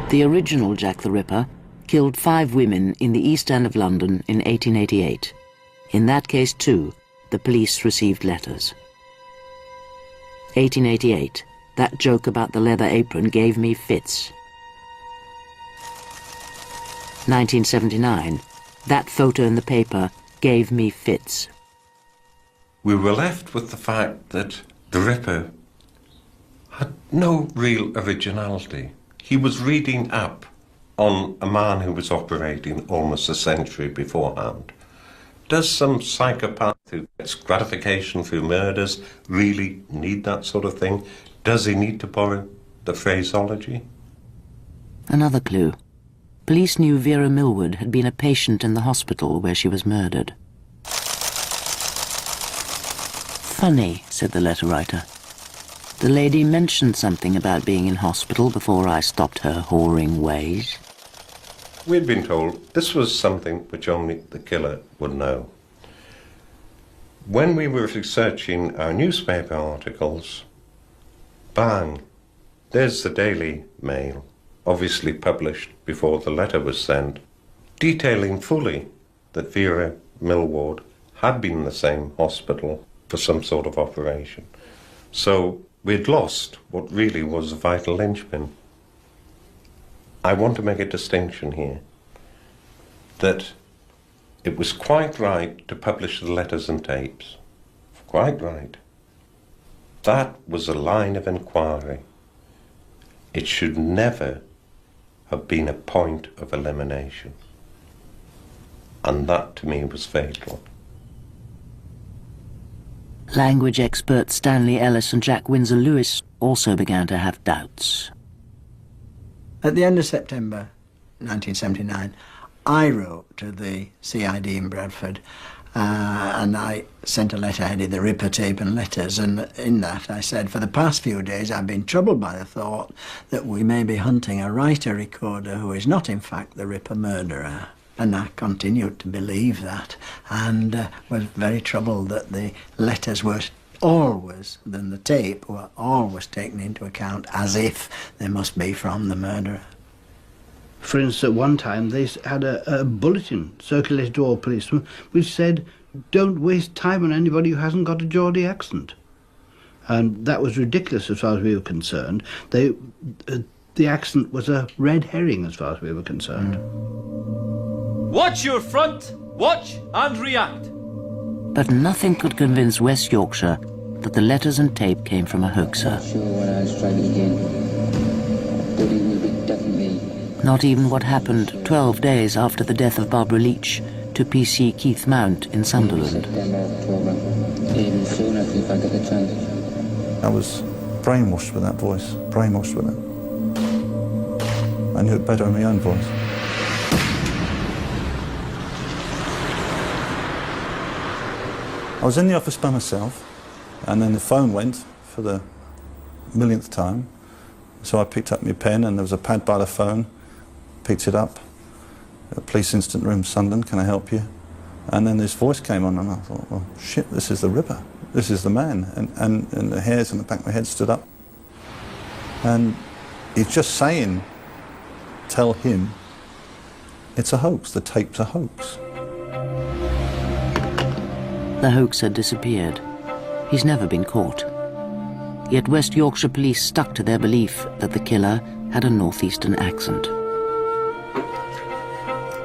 Speaker 3: The original Jack the Ripper killed 5 women in the East End of London in 1888. In that case, too, the police received letters. 1888. That joke about the leather apron gave me fits. 1979. That photo in the paper gave me fits.
Speaker 20: We were left with the fact that the Ripper had no real originality. He was reading up on a man who was operating almost a century beforehand. Does some psychopath who gets gratification through murders really need that sort of thing? Does he need to borrow the phraseology?
Speaker 3: Another clue. Police knew Vera Millward had been a patient in the hospital where she was murdered. Funny, said the letter writer. The lady mentioned something about being in hospital before I stopped her whoring ways.
Speaker 20: We'd been told this was something which only the killer would know. When we were researching our newspaper articles, bang, there's the Daily Mail, obviously published before the letter was sent, detailing fully that Vera Millward had been in the same hospital for some sort of operation. So we'd lost what really was a vital linchpin. I want to make a distinction here, that it was quite right to publish the letters and tapes. Quite right. That was a line of inquiry. It should never have been a point of elimination. And that, to me, was fatal.
Speaker 3: Language experts Stanley Ellis and Jack Windsor Lewis also began to have doubts.
Speaker 5: At the end of September 1979, I wrote to the CID in Bradford and I sent a letter headed The Ripper Tape and Letters, and in that I said, for the past few days I've been troubled by the thought that we may be hunting a writer-recorder who is not in fact the Ripper murderer. And I continued to believe that, and was very troubled that the letters were always, then the tape were always taken into account as if they must be from the murderer.
Speaker 7: For instance, at one time they had a bulletin circulated to all policemen which said, don't waste time on anybody who hasn't got a Geordie accent. And that was ridiculous as far as we were concerned. The accent was a red herring as far as we were concerned.
Speaker 11: Watch your front, watch and react.
Speaker 3: But nothing could convince West Yorkshire that the letters and tape came from a hoaxer.
Speaker 1: Sure when I was trying again, but it will be definitely...
Speaker 3: Not even what happened 12 days after the death of Barbara Leach to PC Keith Mount in Sunderland.
Speaker 1: September, October, even sooner if I get the chance.
Speaker 23: I was brainwashed with that voice, brainwashed with it. I knew it better in my own voice. I was in the office by myself, and then the phone went for the millionth time. So I picked up my pen, and there was a pad by the phone. Picked it up. Police Instant Room, Sunderland, can I help you? And then this voice came on, and I thought, well, shit, this is the Ripper. This is the man. And the hairs on the back of my head stood up. And he's just saying, tell him it's a hoax. The tape's a hoax.
Speaker 3: The hoax had disappeared. He's never been caught. Yet West Yorkshire police stuck to their belief that the killer had a northeastern accent.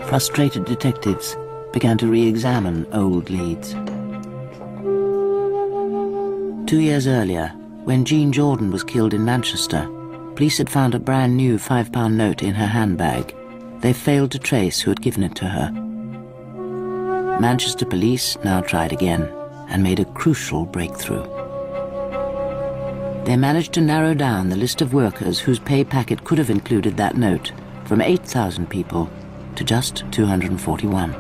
Speaker 3: Frustrated detectives began to re-examine old leads. 2 years earlier, when Jean Jordan was killed in Manchester, police had found a brand new £5 note in her handbag. They failed to trace who had given it to her. Manchester police now tried again and made a crucial breakthrough. They managed to narrow down the list of workers whose pay packet could have included that note from 8,000 people to just 241.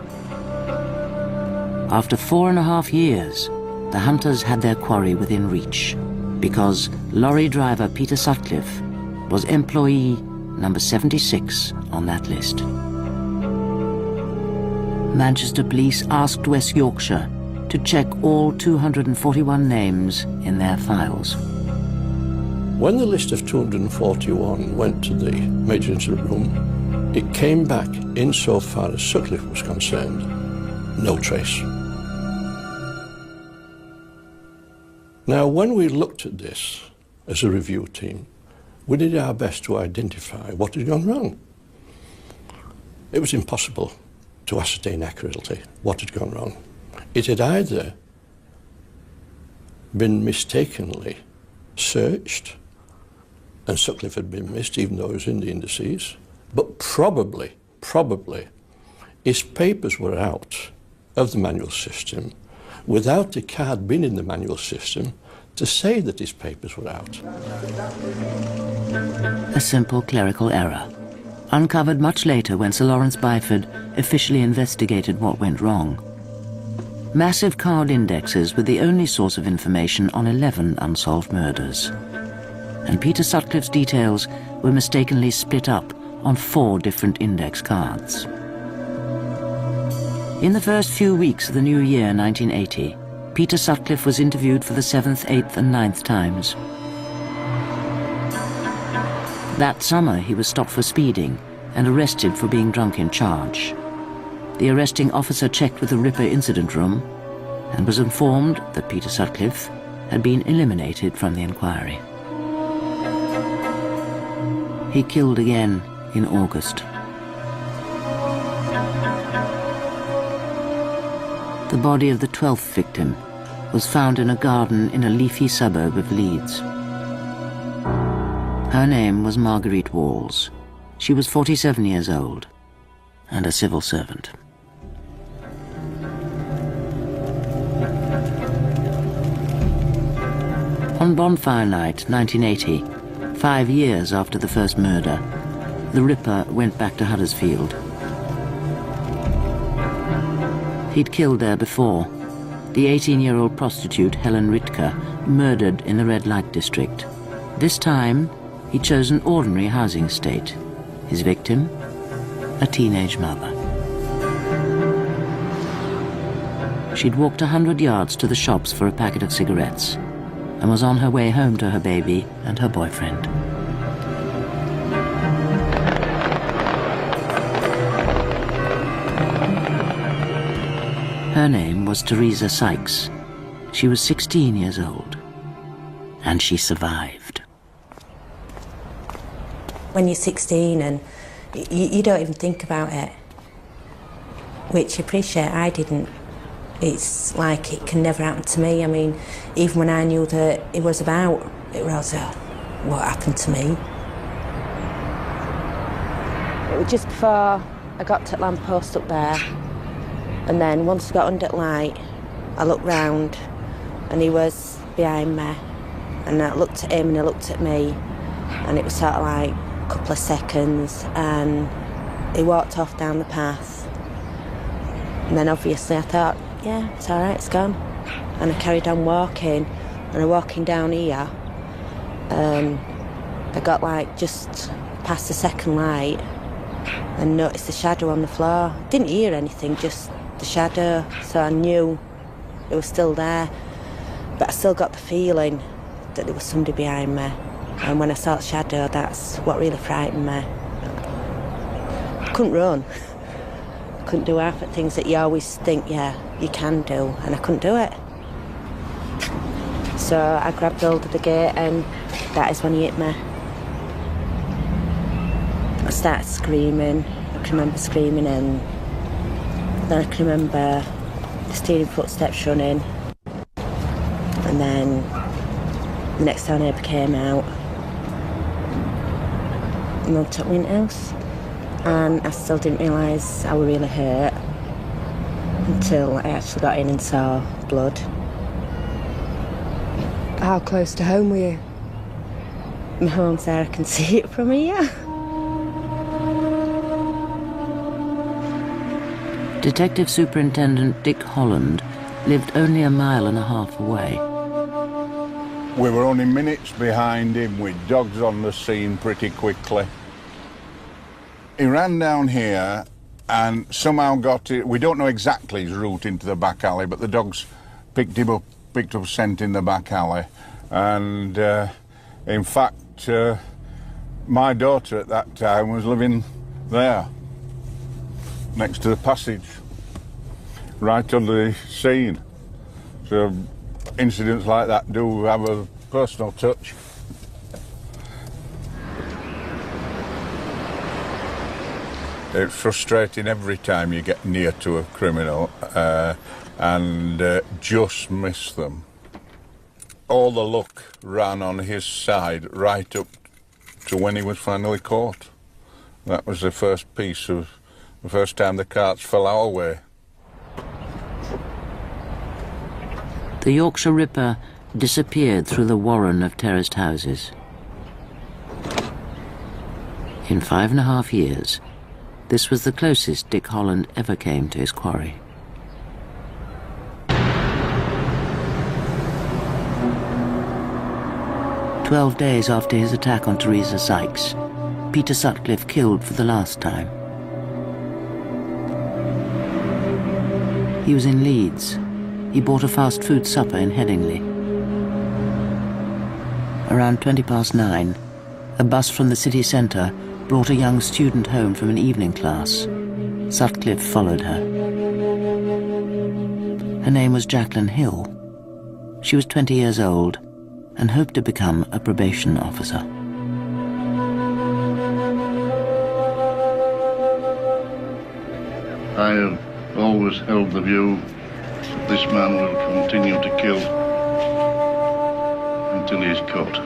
Speaker 3: After 4.5 years, the hunters had their quarry within reach, because lorry driver Peter Sutcliffe was employee number 76 on that list. Manchester Police asked West Yorkshire to check all 241 names in their files.
Speaker 22: When the list of 241 went to the major incident room, it came back, insofar as Sutcliffe was concerned, no trace. Now, when we looked at this as a review team, we did our best to identify what had gone wrong. It was impossible to ascertain accurately what had gone wrong. It had either been mistakenly searched, and Sutcliffe had been missed even though he was in the indices, but probably, his papers were out of the manual system without the card being in the manual system to say that his papers were out.
Speaker 3: A simple clerical error, uncovered much later when Sir Lawrence Byford officially investigated what went wrong. Massive card indexes were the only source of information on 11 unsolved murders. And Peter Sutcliffe's details were mistakenly split up on 4 different index cards. In the first few weeks of the new year, 1980, Peter Sutcliffe was interviewed for the 7th, 8th and 9th times. That summer, he was stopped for speeding and arrested for being drunk in charge. The arresting officer checked with the Ripper incident room and was informed that Peter Sutcliffe had been eliminated from the inquiry. He killed again in August. The body of the 12th victim was found in a garden in a leafy suburb of Leeds. Her name was Marguerite Walls. She was 47 years old and a civil servant. On Bonfire Night, 1980, 5 years after the first murder, the Ripper went back to Huddersfield. He'd killed there before, the 18-year-old prostitute Helen Ritker, murdered in the red light district. This time, he chose an ordinary housing estate. His victim, a teenage mother. She'd walked 100 yards to the shops for a packet of cigarettes and was on her way home to her baby and her boyfriend. Her name was Teresa Sykes. She was 16 years old, and she survived.
Speaker 2: When you're 16 and you don't even think about it, which I appreciate I didn't. It's like it can never happen to me. I mean, even when I knew that it was about, it was what happened to me. It was just before I got to the lamppost up there, and then once I got under the light, I looked round and he was behind me, and I looked at him and he looked at me, and it was sort of like a couple of seconds, and he walked off down the path, and then obviously I thought, yeah, it's all right, it's gone, and I carried on walking, and I'm walking down here, I got like just past the second light and noticed the shadow on the floor. Didn't hear anything, just the shadow, so I knew it was still there, but I still got the feeling that there was somebody behind me, and when I saw the shadow, that's what really frightened me. I couldn't run. I couldn't do half the things that you always think, yeah, you can do, and I couldn't do it. So I grabbed hold of the gate, and that is when he hit me. I started screaming. I can remember screaming, and then I can remember the steering footsteps running, and then the next door neighbour came out. Mum took me in the house, and I still didn't realise I was really hurt until I actually got in and saw blood.
Speaker 12: How close to home were you?
Speaker 2: My home's there, I can see it from here.
Speaker 3: Detective Superintendent Dick Holland lived only a mile and a half away.
Speaker 6: We were only minutes behind him with dogs on the scene pretty quickly. He ran down here and somehow got it. We don't know exactly his route into the back alley, but the dogs picked up scent in the back alley. And in fact, my daughter at that time was living there, next to the passage, right under the scene. So incidents like that do have a personal touch. It's frustrating every time you get near to a criminal and just miss them. All the luck ran on his side right up to when he was finally caught. That was the first time the carts fell our way.
Speaker 3: The Yorkshire Ripper disappeared through the warren of terraced houses. In 5.5 years, this was the closest Dick Holland ever came to his quarry. "12 days after his attack on Teresa Sykes, Peter Sutcliffe killed for the last time. He was in Leeds. He bought a fast food supper in Headingley. Around 9:20, a bus from the city centre brought a young student home from an evening class. Sutcliffe followed her. Her name was Jacqueline Hill. She was 20 years old and hoped to become a probation officer.
Speaker 21: I have always held the view that this man will continue to kill until he is caught.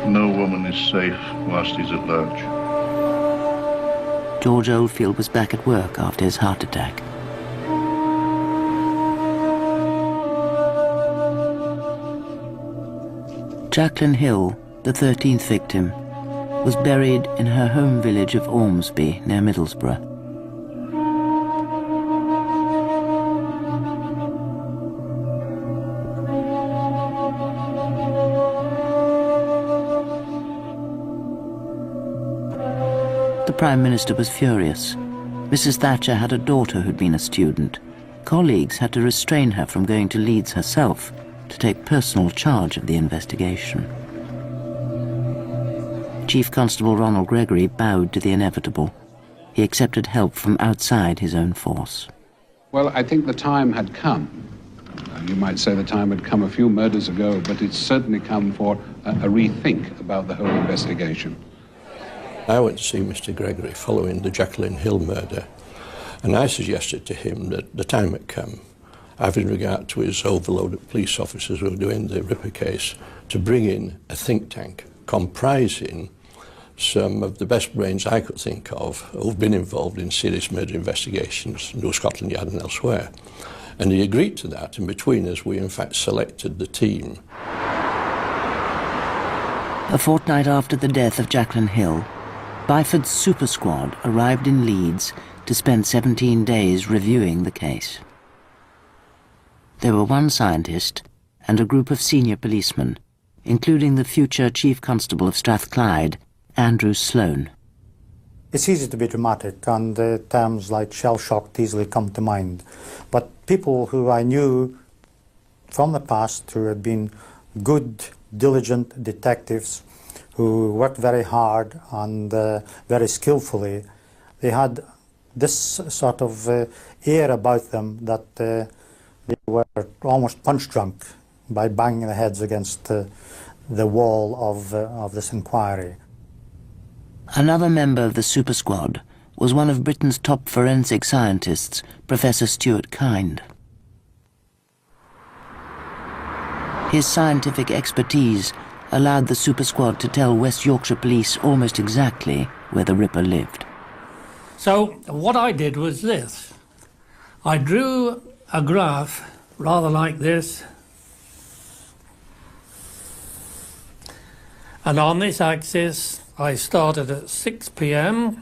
Speaker 21: No woman is safe whilst he's at large.
Speaker 3: George Oldfield was back at work after his heart attack. Jacqueline Hill, the 13th victim, was buried in her home village of Ormsby near Middlesbrough. The Prime Minister was furious. Mrs. Thatcher had a daughter who'd been a student. Colleagues had to restrain her from going to Leeds herself to take personal charge of the investigation. Chief Constable Ronald Gregory bowed to the inevitable. He accepted help from outside his own force.
Speaker 12: Well, I think the time had come. You might say the time had come a few murders ago, but it's certainly come for a rethink about the whole investigation.
Speaker 22: I went to see Mr. Gregory following the Jacqueline Hill murder, and I suggested to him that the time had come, having regard to his overload of police officers who were doing the Ripper case, to bring in a think tank comprising some of the best brains I could think of who've been involved in serious murder investigations in New Scotland Yard and elsewhere. And he agreed to that, and between us we in fact selected the team.
Speaker 3: A fortnight after the death of Jacqueline Hill, Byford's super squad arrived in Leeds to spend 17 days reviewing the case. There were one scientist and a group of senior policemen, including the future Chief Constable of Strathclyde, Andrew Sloane.
Speaker 13: It's easy to be dramatic, and terms like shell-shocked easily come to mind. But people who I knew from the past, who had been good, diligent detectives, who worked very hard and very skillfully, they had this sort of air about them that they were almost punch-drunk by banging their heads against the wall of this inquiry.
Speaker 3: Another member of the super squad was one of Britain's top forensic scientists, Professor Stuart Kind. His scientific expertise allowed the super squad to tell West Yorkshire Police almost exactly where the Ripper lived.
Speaker 14: So what I did was this. I drew a graph rather like this, And on this axis, I started at 6 p.m.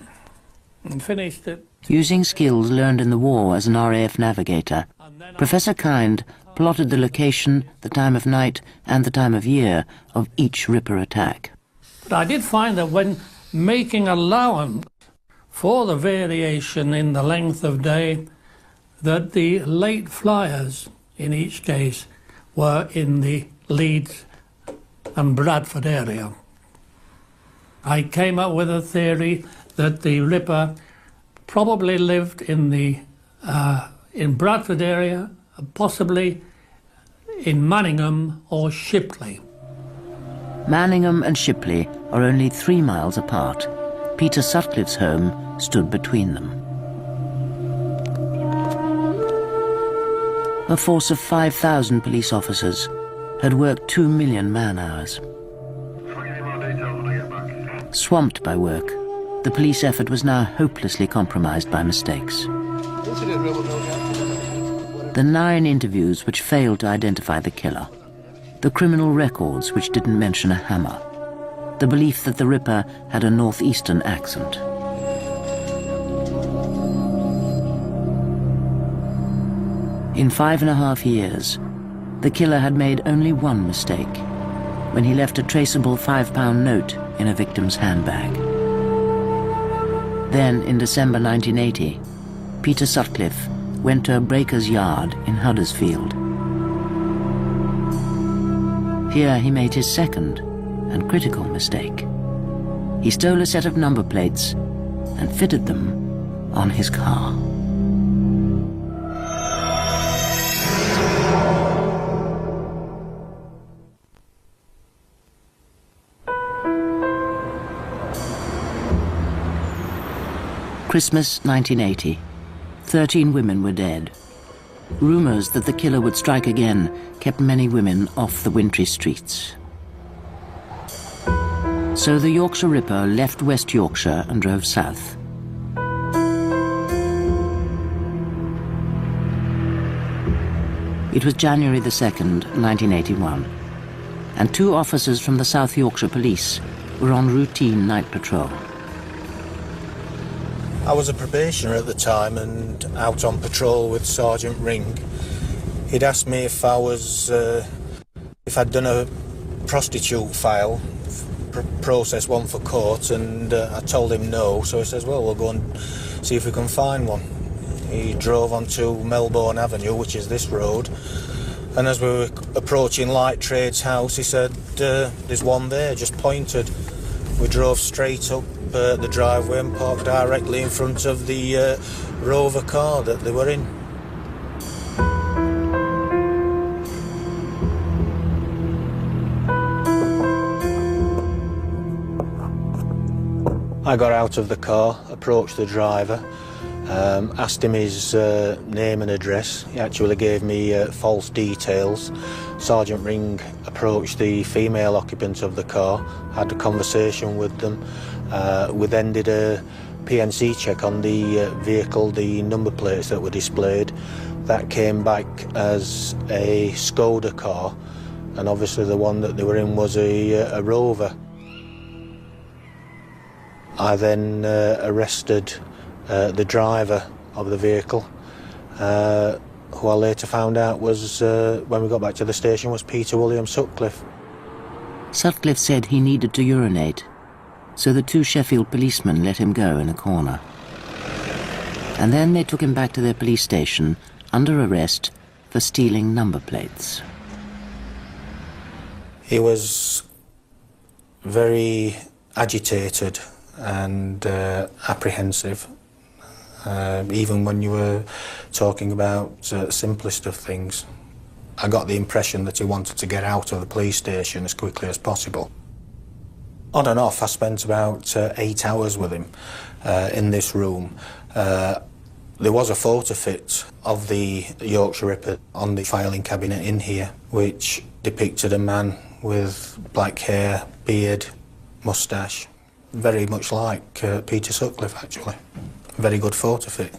Speaker 14: and finished at...
Speaker 3: Using skills learned in the war as an RAF navigator, Professor Kind plotted the location, the time of night and the time of year of each Ripper attack.
Speaker 14: But I did find that when making allowance for the variation in the length of day, that the late flyers in each case were in the Leeds and Bradford area. I came up with a theory that the Ripper probably lived in the in Bradford area, possibly in Manningham or Shipley.
Speaker 3: Manningham and Shipley are only 3 miles apart. Peter Sutcliffe's home stood between them. A force of 5,000 police officers had worked 2 million man-hours. Swamped by work, the police effort was now hopelessly compromised by mistakes. The 9 interviews which failed to identify the killer, the criminal records which didn't mention a hammer, the belief that the Ripper had a northeastern accent. In 5.5 years, the killer had made only one mistake, when he left a traceable £5 note in a victim's handbag. Then, in December 1980, Peter Sutcliffe went to a breaker's yard in Huddersfield. Here he made his second and critical mistake. He stole a set of number plates and fitted them on his car. Christmas 1980. 13 women were dead. Rumours that the killer would strike again kept many women off the wintry streets. So the Yorkshire Ripper left West Yorkshire and drove south. It was January the 2nd, 1981, and 2 officers from the South Yorkshire Police were on routine night patrol.
Speaker 8: I was a probationer at the time and out on patrol with Sergeant Ring. He'd asked me if I'd done a prostitute file, process one for court, and I told him no, so he says, well, we'll go and see if we can find one. He drove onto Melbourne Avenue, which is this road, and as we were approaching Light Trade's house, he said, there's one there, just pointed. We drove straight up the driveway and parked directly in front of the Rover car that they were in. I got out of the car, approached the driver, asked him his name and address. He actually gave me false details. Sergeant Ring approached the female occupant of the car, had a conversation with them. We then did a PNC check on the vehicle, the number plates that were displayed. That came back as a Skoda car, and obviously the one that they were in was a Rover. I then arrested the driver of the vehicle, who I later found out was, when we got back to the station, was Peter William Sutcliffe.
Speaker 3: Sutcliffe said he needed to urinate, so the 2 Sheffield policemen let him go in a corner. And then they took him back to their police station under arrest for stealing number plates.
Speaker 8: He was very agitated and apprehensive, even when you were talking about simplest of things. I got the impression that he wanted to get out of the police station as quickly as possible. On and off, I spent about 8 hours with him in this room. There was a photo fit of the Yorkshire Ripper on the filing cabinet in here, which depicted a man with black hair, beard, moustache, very much like Peter Sutcliffe, actually. Very good photo fit.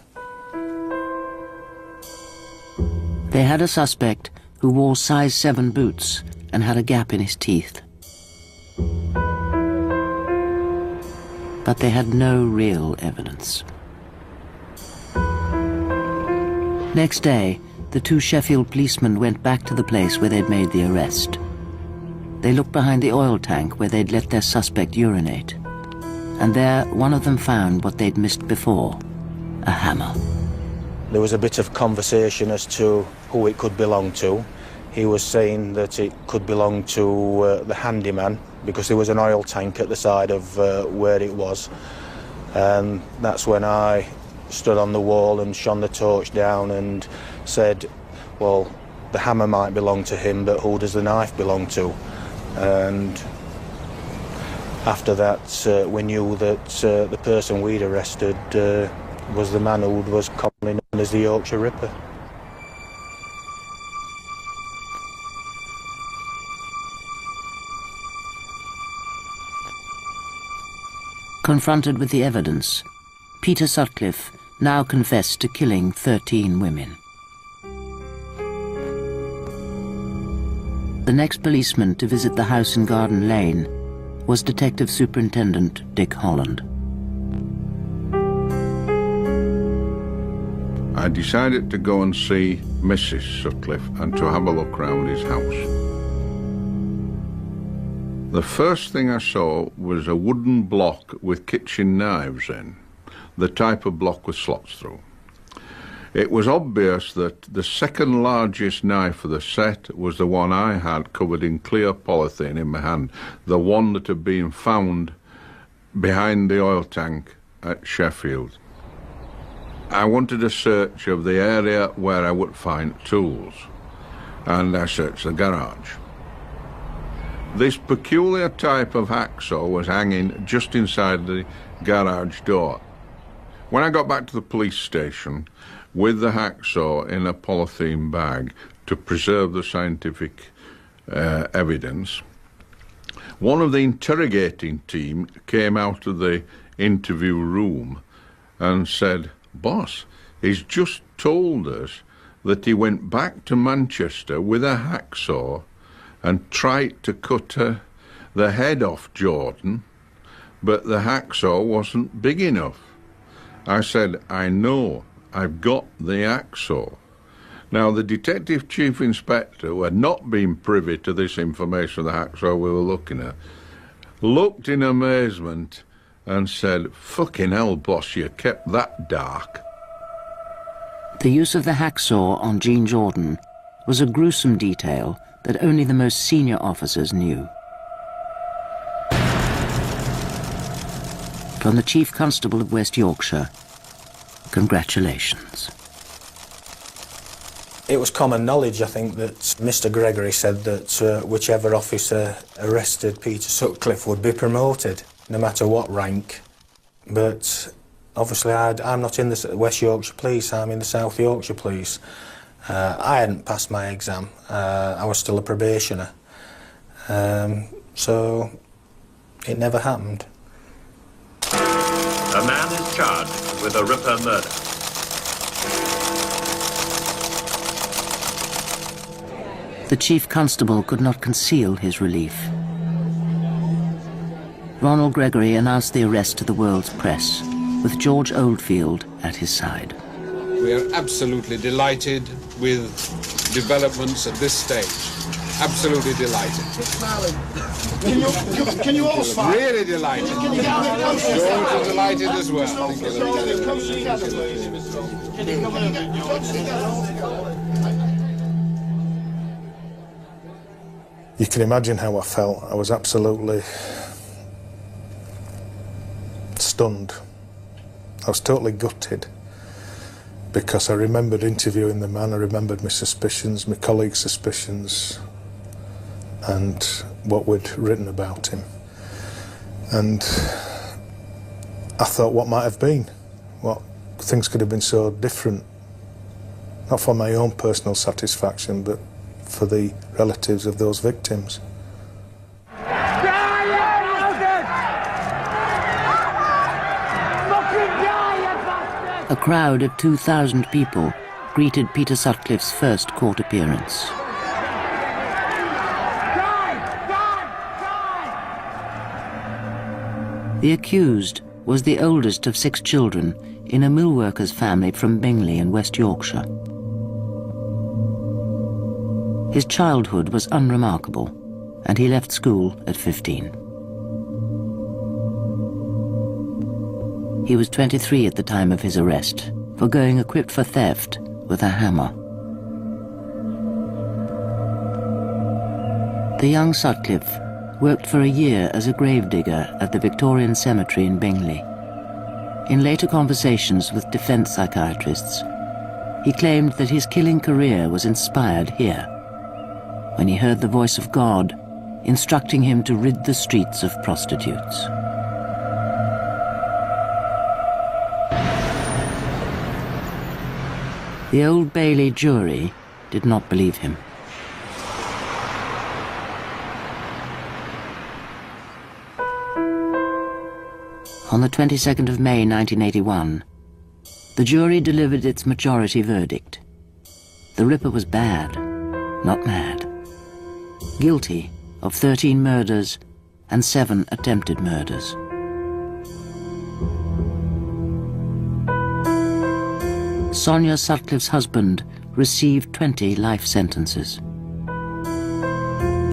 Speaker 3: They had a suspect who wore size 7 boots and had a gap in his teeth. but they had no real evidence. Next day, the two Sheffield policemen went back to the place where they'd made the arrest. They looked behind the oil tank where they'd let their suspect urinate. And there, one of them found what they'd missed before, a hammer.
Speaker 4: There was a bit of conversation as to who it could belong to. He was saying that it could belong to the handyman, because there was an oil tank at the side of where it was. And that's when I stood on the wall and shone the torch down and said, well, the hammer might belong to him, but who does the knife belong to? And after that, we knew that the person we'd arrested was the man who was commonly known as the Yorkshire Ripper.
Speaker 3: Confronted with the evidence, Peter Sutcliffe now confessed to killing 13 women. The next policeman to visit the house in Garden Lane was Detective Superintendent Dick Holland.
Speaker 6: I decided to go and see Mrs. Sutcliffe and to have a look round his house. The first thing I saw was a wooden block with kitchen knives in, the type of block with slots through. It was obvious that the second largest knife of the set was the one I had covered in clear polythene in my hand, the one that had been found behind the oil tank at Sheffield. I wanted a search of the area where I would find tools, and I searched the garage. This peculiar type of hacksaw was hanging just inside the garage door. When I got back to the police station with the hacksaw in a polythene bag to preserve the scientific evidence, one of the interrogating team came out of the interview room and said, "Boss, he's just told us that he went back to Manchester with a hacksaw and tried to cut the head off Jordan, but the hacksaw wasn't big enough." I said, "I know, I've got the hacksaw." Now, the Detective Chief Inspector, who had not been privy to this information of the hacksaw we were looking at, looked in amazement and said, "Fucking hell, boss, you kept that dark."
Speaker 3: The use of the hacksaw on Jean Jordan was a gruesome detail that only the most senior officers knew. From the Chief Constable of West Yorkshire, congratulations.
Speaker 4: It was common knowledge, I think, that Mr. Gregory said that whichever officer arrested Peter Sutcliffe would be promoted, no matter what rank. But obviously I'm not in the West Yorkshire Police, I'm in the South Yorkshire Police. I hadn't passed my exam, I was still a probationer, so it never happened.
Speaker 15: A man is charged with a Ripper murder.
Speaker 3: The Chief Constable could not conceal his relief. Ronald Gregory announced the arrest to the world's press, with George Oldfield at his side.
Speaker 12: We are absolutely delighted with developments at this stage. Absolutely delighted.
Speaker 9: Can you all smile?
Speaker 12: Really delighted. George is delighted as well.
Speaker 8: You can imagine how I felt. I was absolutely stunned. I was totally gutted, because I remembered interviewing the man, I remembered my suspicions, my colleagues' suspicions, and what we'd written about him. And I thought, what might have been? What things could have been so different, not for my own personal satisfaction, but for the relatives of those victims.
Speaker 3: A crowd of 2,000 people greeted Peter Sutcliffe's first court appearance. The accused was the oldest of 6 children in a mill worker's family from Bingley in West Yorkshire. His childhood was unremarkable, and he left school at 15. He was 23 at the time of his arrest, for going equipped for theft with a hammer. The young Sutcliffe worked for a year as a gravedigger at the Victorian Cemetery in Bingley. In later conversations with defence psychiatrists, he claimed that his killing career was inspired here, when he heard the voice of God instructing him to rid the streets of prostitutes. The Old Bailey jury did not believe him. On the 22nd of May 1981, the jury delivered its majority verdict. The Ripper was bad, not mad. Guilty of 13 murders and 7 attempted murders. Sonia Sutcliffe's husband received 20 life sentences.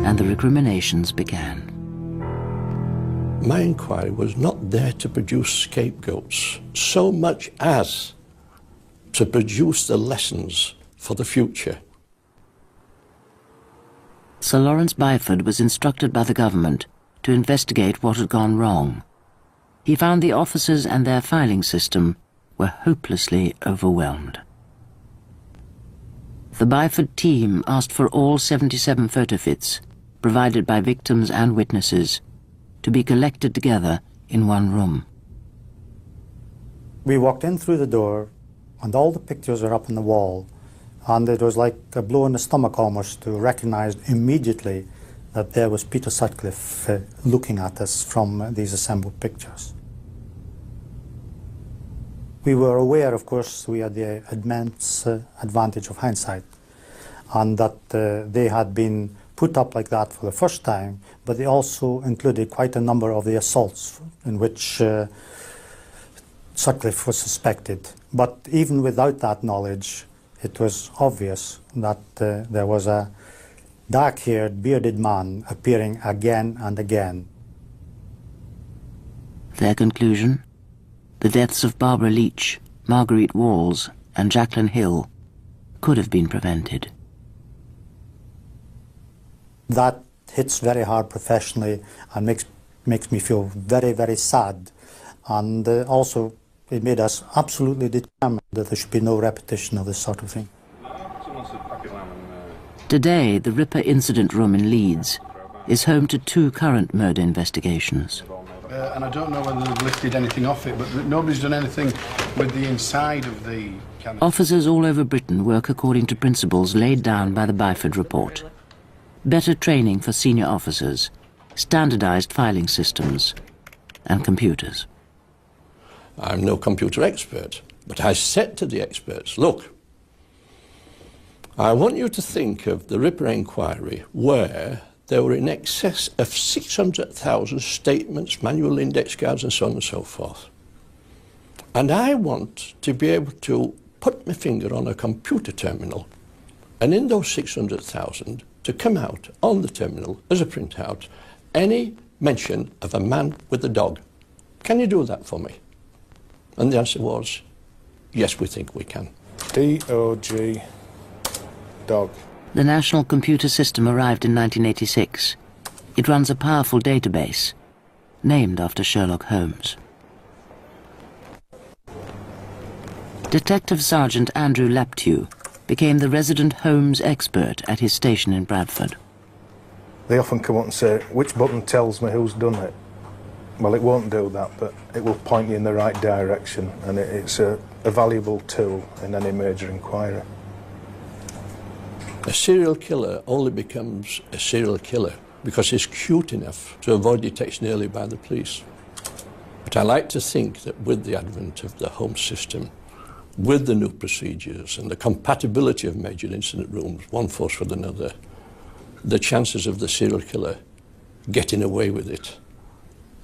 Speaker 3: And the recriminations began.
Speaker 22: My inquiry was not there to produce scapegoats so much as to produce the lessons for the future.
Speaker 3: Sir Lawrence Byford was instructed by the government to investigate what had gone wrong. He found the officers and their filing system were hopelessly overwhelmed. The Byford team asked for all 77 photofits, provided by victims and witnesses, to be collected together in one room.
Speaker 13: We walked in through the door, and all the pictures are up on the wall, and it was like a blow in the stomach almost to recognize immediately that there was Peter Sutcliffe looking at us from these assembled pictures. We were aware, of course, we had the immense advantage of hindsight, and that they had been put up like that for the first time, but they also included quite a number of the assaults in which Sutcliffe was suspected. But even without that knowledge, it was obvious that there was a dark-haired, bearded man appearing again and again.
Speaker 3: Their conclusion? The deaths of Barbara Leach, Marguerite Walls, and Jacqueline Hill could have been prevented.
Speaker 13: That hits very hard professionally and makes me feel very, very sad. And also, it made us absolutely determined that there should be no repetition of this sort of thing.
Speaker 3: Today, the Ripper incident room in Leeds is home to 2 current murder investigations.
Speaker 9: And I don't know whether they've lifted anything off it, but nobody's done anything with the inside of the canopy.
Speaker 3: Officers all over Britain work according to principles laid down by the Byford Report. Better training for senior officers, standardized filing systems, and computers.
Speaker 22: I'm no computer expert, but I said to the experts, look, I want you to think of the Ripper inquiry where there were in excess of 600,000 statements, manual index cards, and so on and so forth. And I want to be able to put my finger on a computer terminal, and in those 600,000, to come out on the terminal as a printout, any mention of a man with a dog. Can you do that for me? And the answer was, yes, we think we can.
Speaker 8: D-O-G, dog.
Speaker 3: The National Computer System arrived in 1986. It runs a powerful database, named after Sherlock Holmes. Detective Sergeant Andrew Laptew became the resident Holmes expert at his station in Bradford.
Speaker 8: They often come up and say, which button tells me who's done it? Well, it won't do that, but it will point you in the right direction, and it's a valuable tool in any major inquiry.
Speaker 22: A serial killer only becomes a serial killer because he's cute enough to avoid detection early by the police. But I like to think that with the advent of the Holmes system, with the new procedures and the compatibility of major incident rooms, one force with another, the chances of the serial killer getting away with it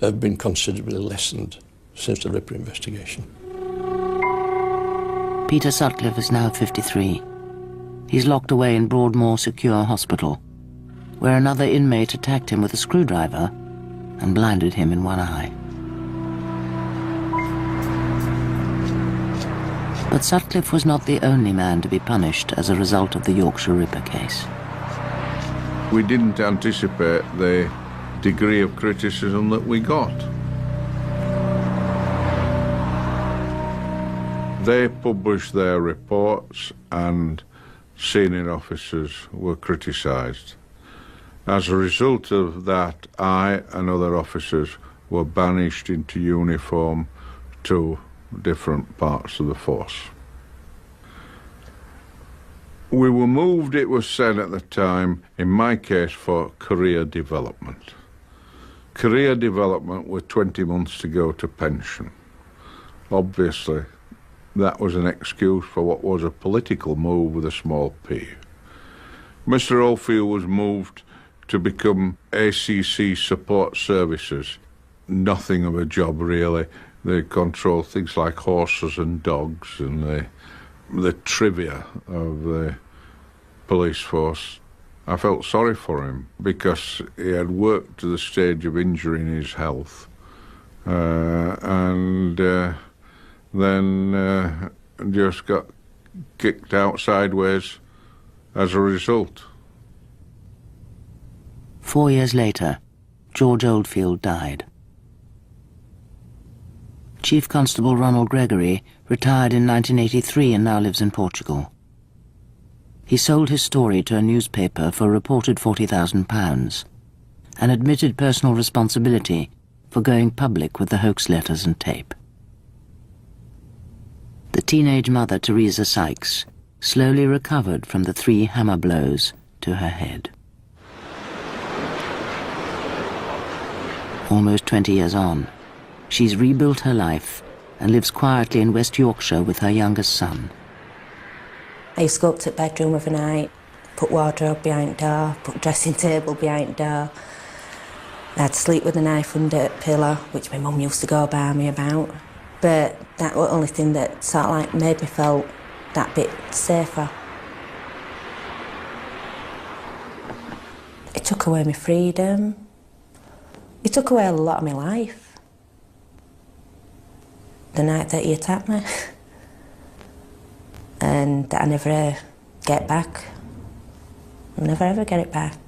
Speaker 22: have been considerably lessened since the Ripper investigation.
Speaker 3: Peter Sutcliffe is now 53. He's locked away in Broadmoor Secure Hospital, where another inmate attacked him with a screwdriver and blinded him in one eye. But Sutcliffe was not the only man to be punished as a result of the Yorkshire Ripper case.
Speaker 6: We didn't anticipate the degree of criticism that we got. They published their reports and senior officers were criticised. As a result of that, I and other officers were banished into uniform to different parts of the force. We were moved, it was said at the time, in my case, for career development. Career development with 20 months to go to pension. Obviously, that was an excuse for what was a political move with a small p. Mr. Oldfield was moved to become ACC Support Services. Nothing of a job, really. They control things like horses and dogs and the trivia of the police force. I felt sorry for him because he had worked to the stage of injuring his health and then just got kicked out sideways as a result.
Speaker 3: 4 years later, George Oldfield died. Chief Constable Ronald Gregory retired in 1983 and now lives in Portugal. He sold his story to a newspaper for a reported £40,000 and admitted personal responsibility for going public with the hoax letters and tape. The teenage mother, Teresa Sykes, slowly recovered from the 3 hammer blows to her head. Almost 20 years on, she's rebuilt her life and lives quietly in West Yorkshire with her youngest son.
Speaker 2: I used to go up to the bedroom every night, put wardrobe behind the door, put dressing table behind the door. I'd sleep with a knife under the pillow, which my mum used to go by me about. But that was the only thing that sort of like made me feel that bit safer. It took away my freedom. It took away a lot of my life. The night that he attacked me. And that I never get back. I'll never ever get it back.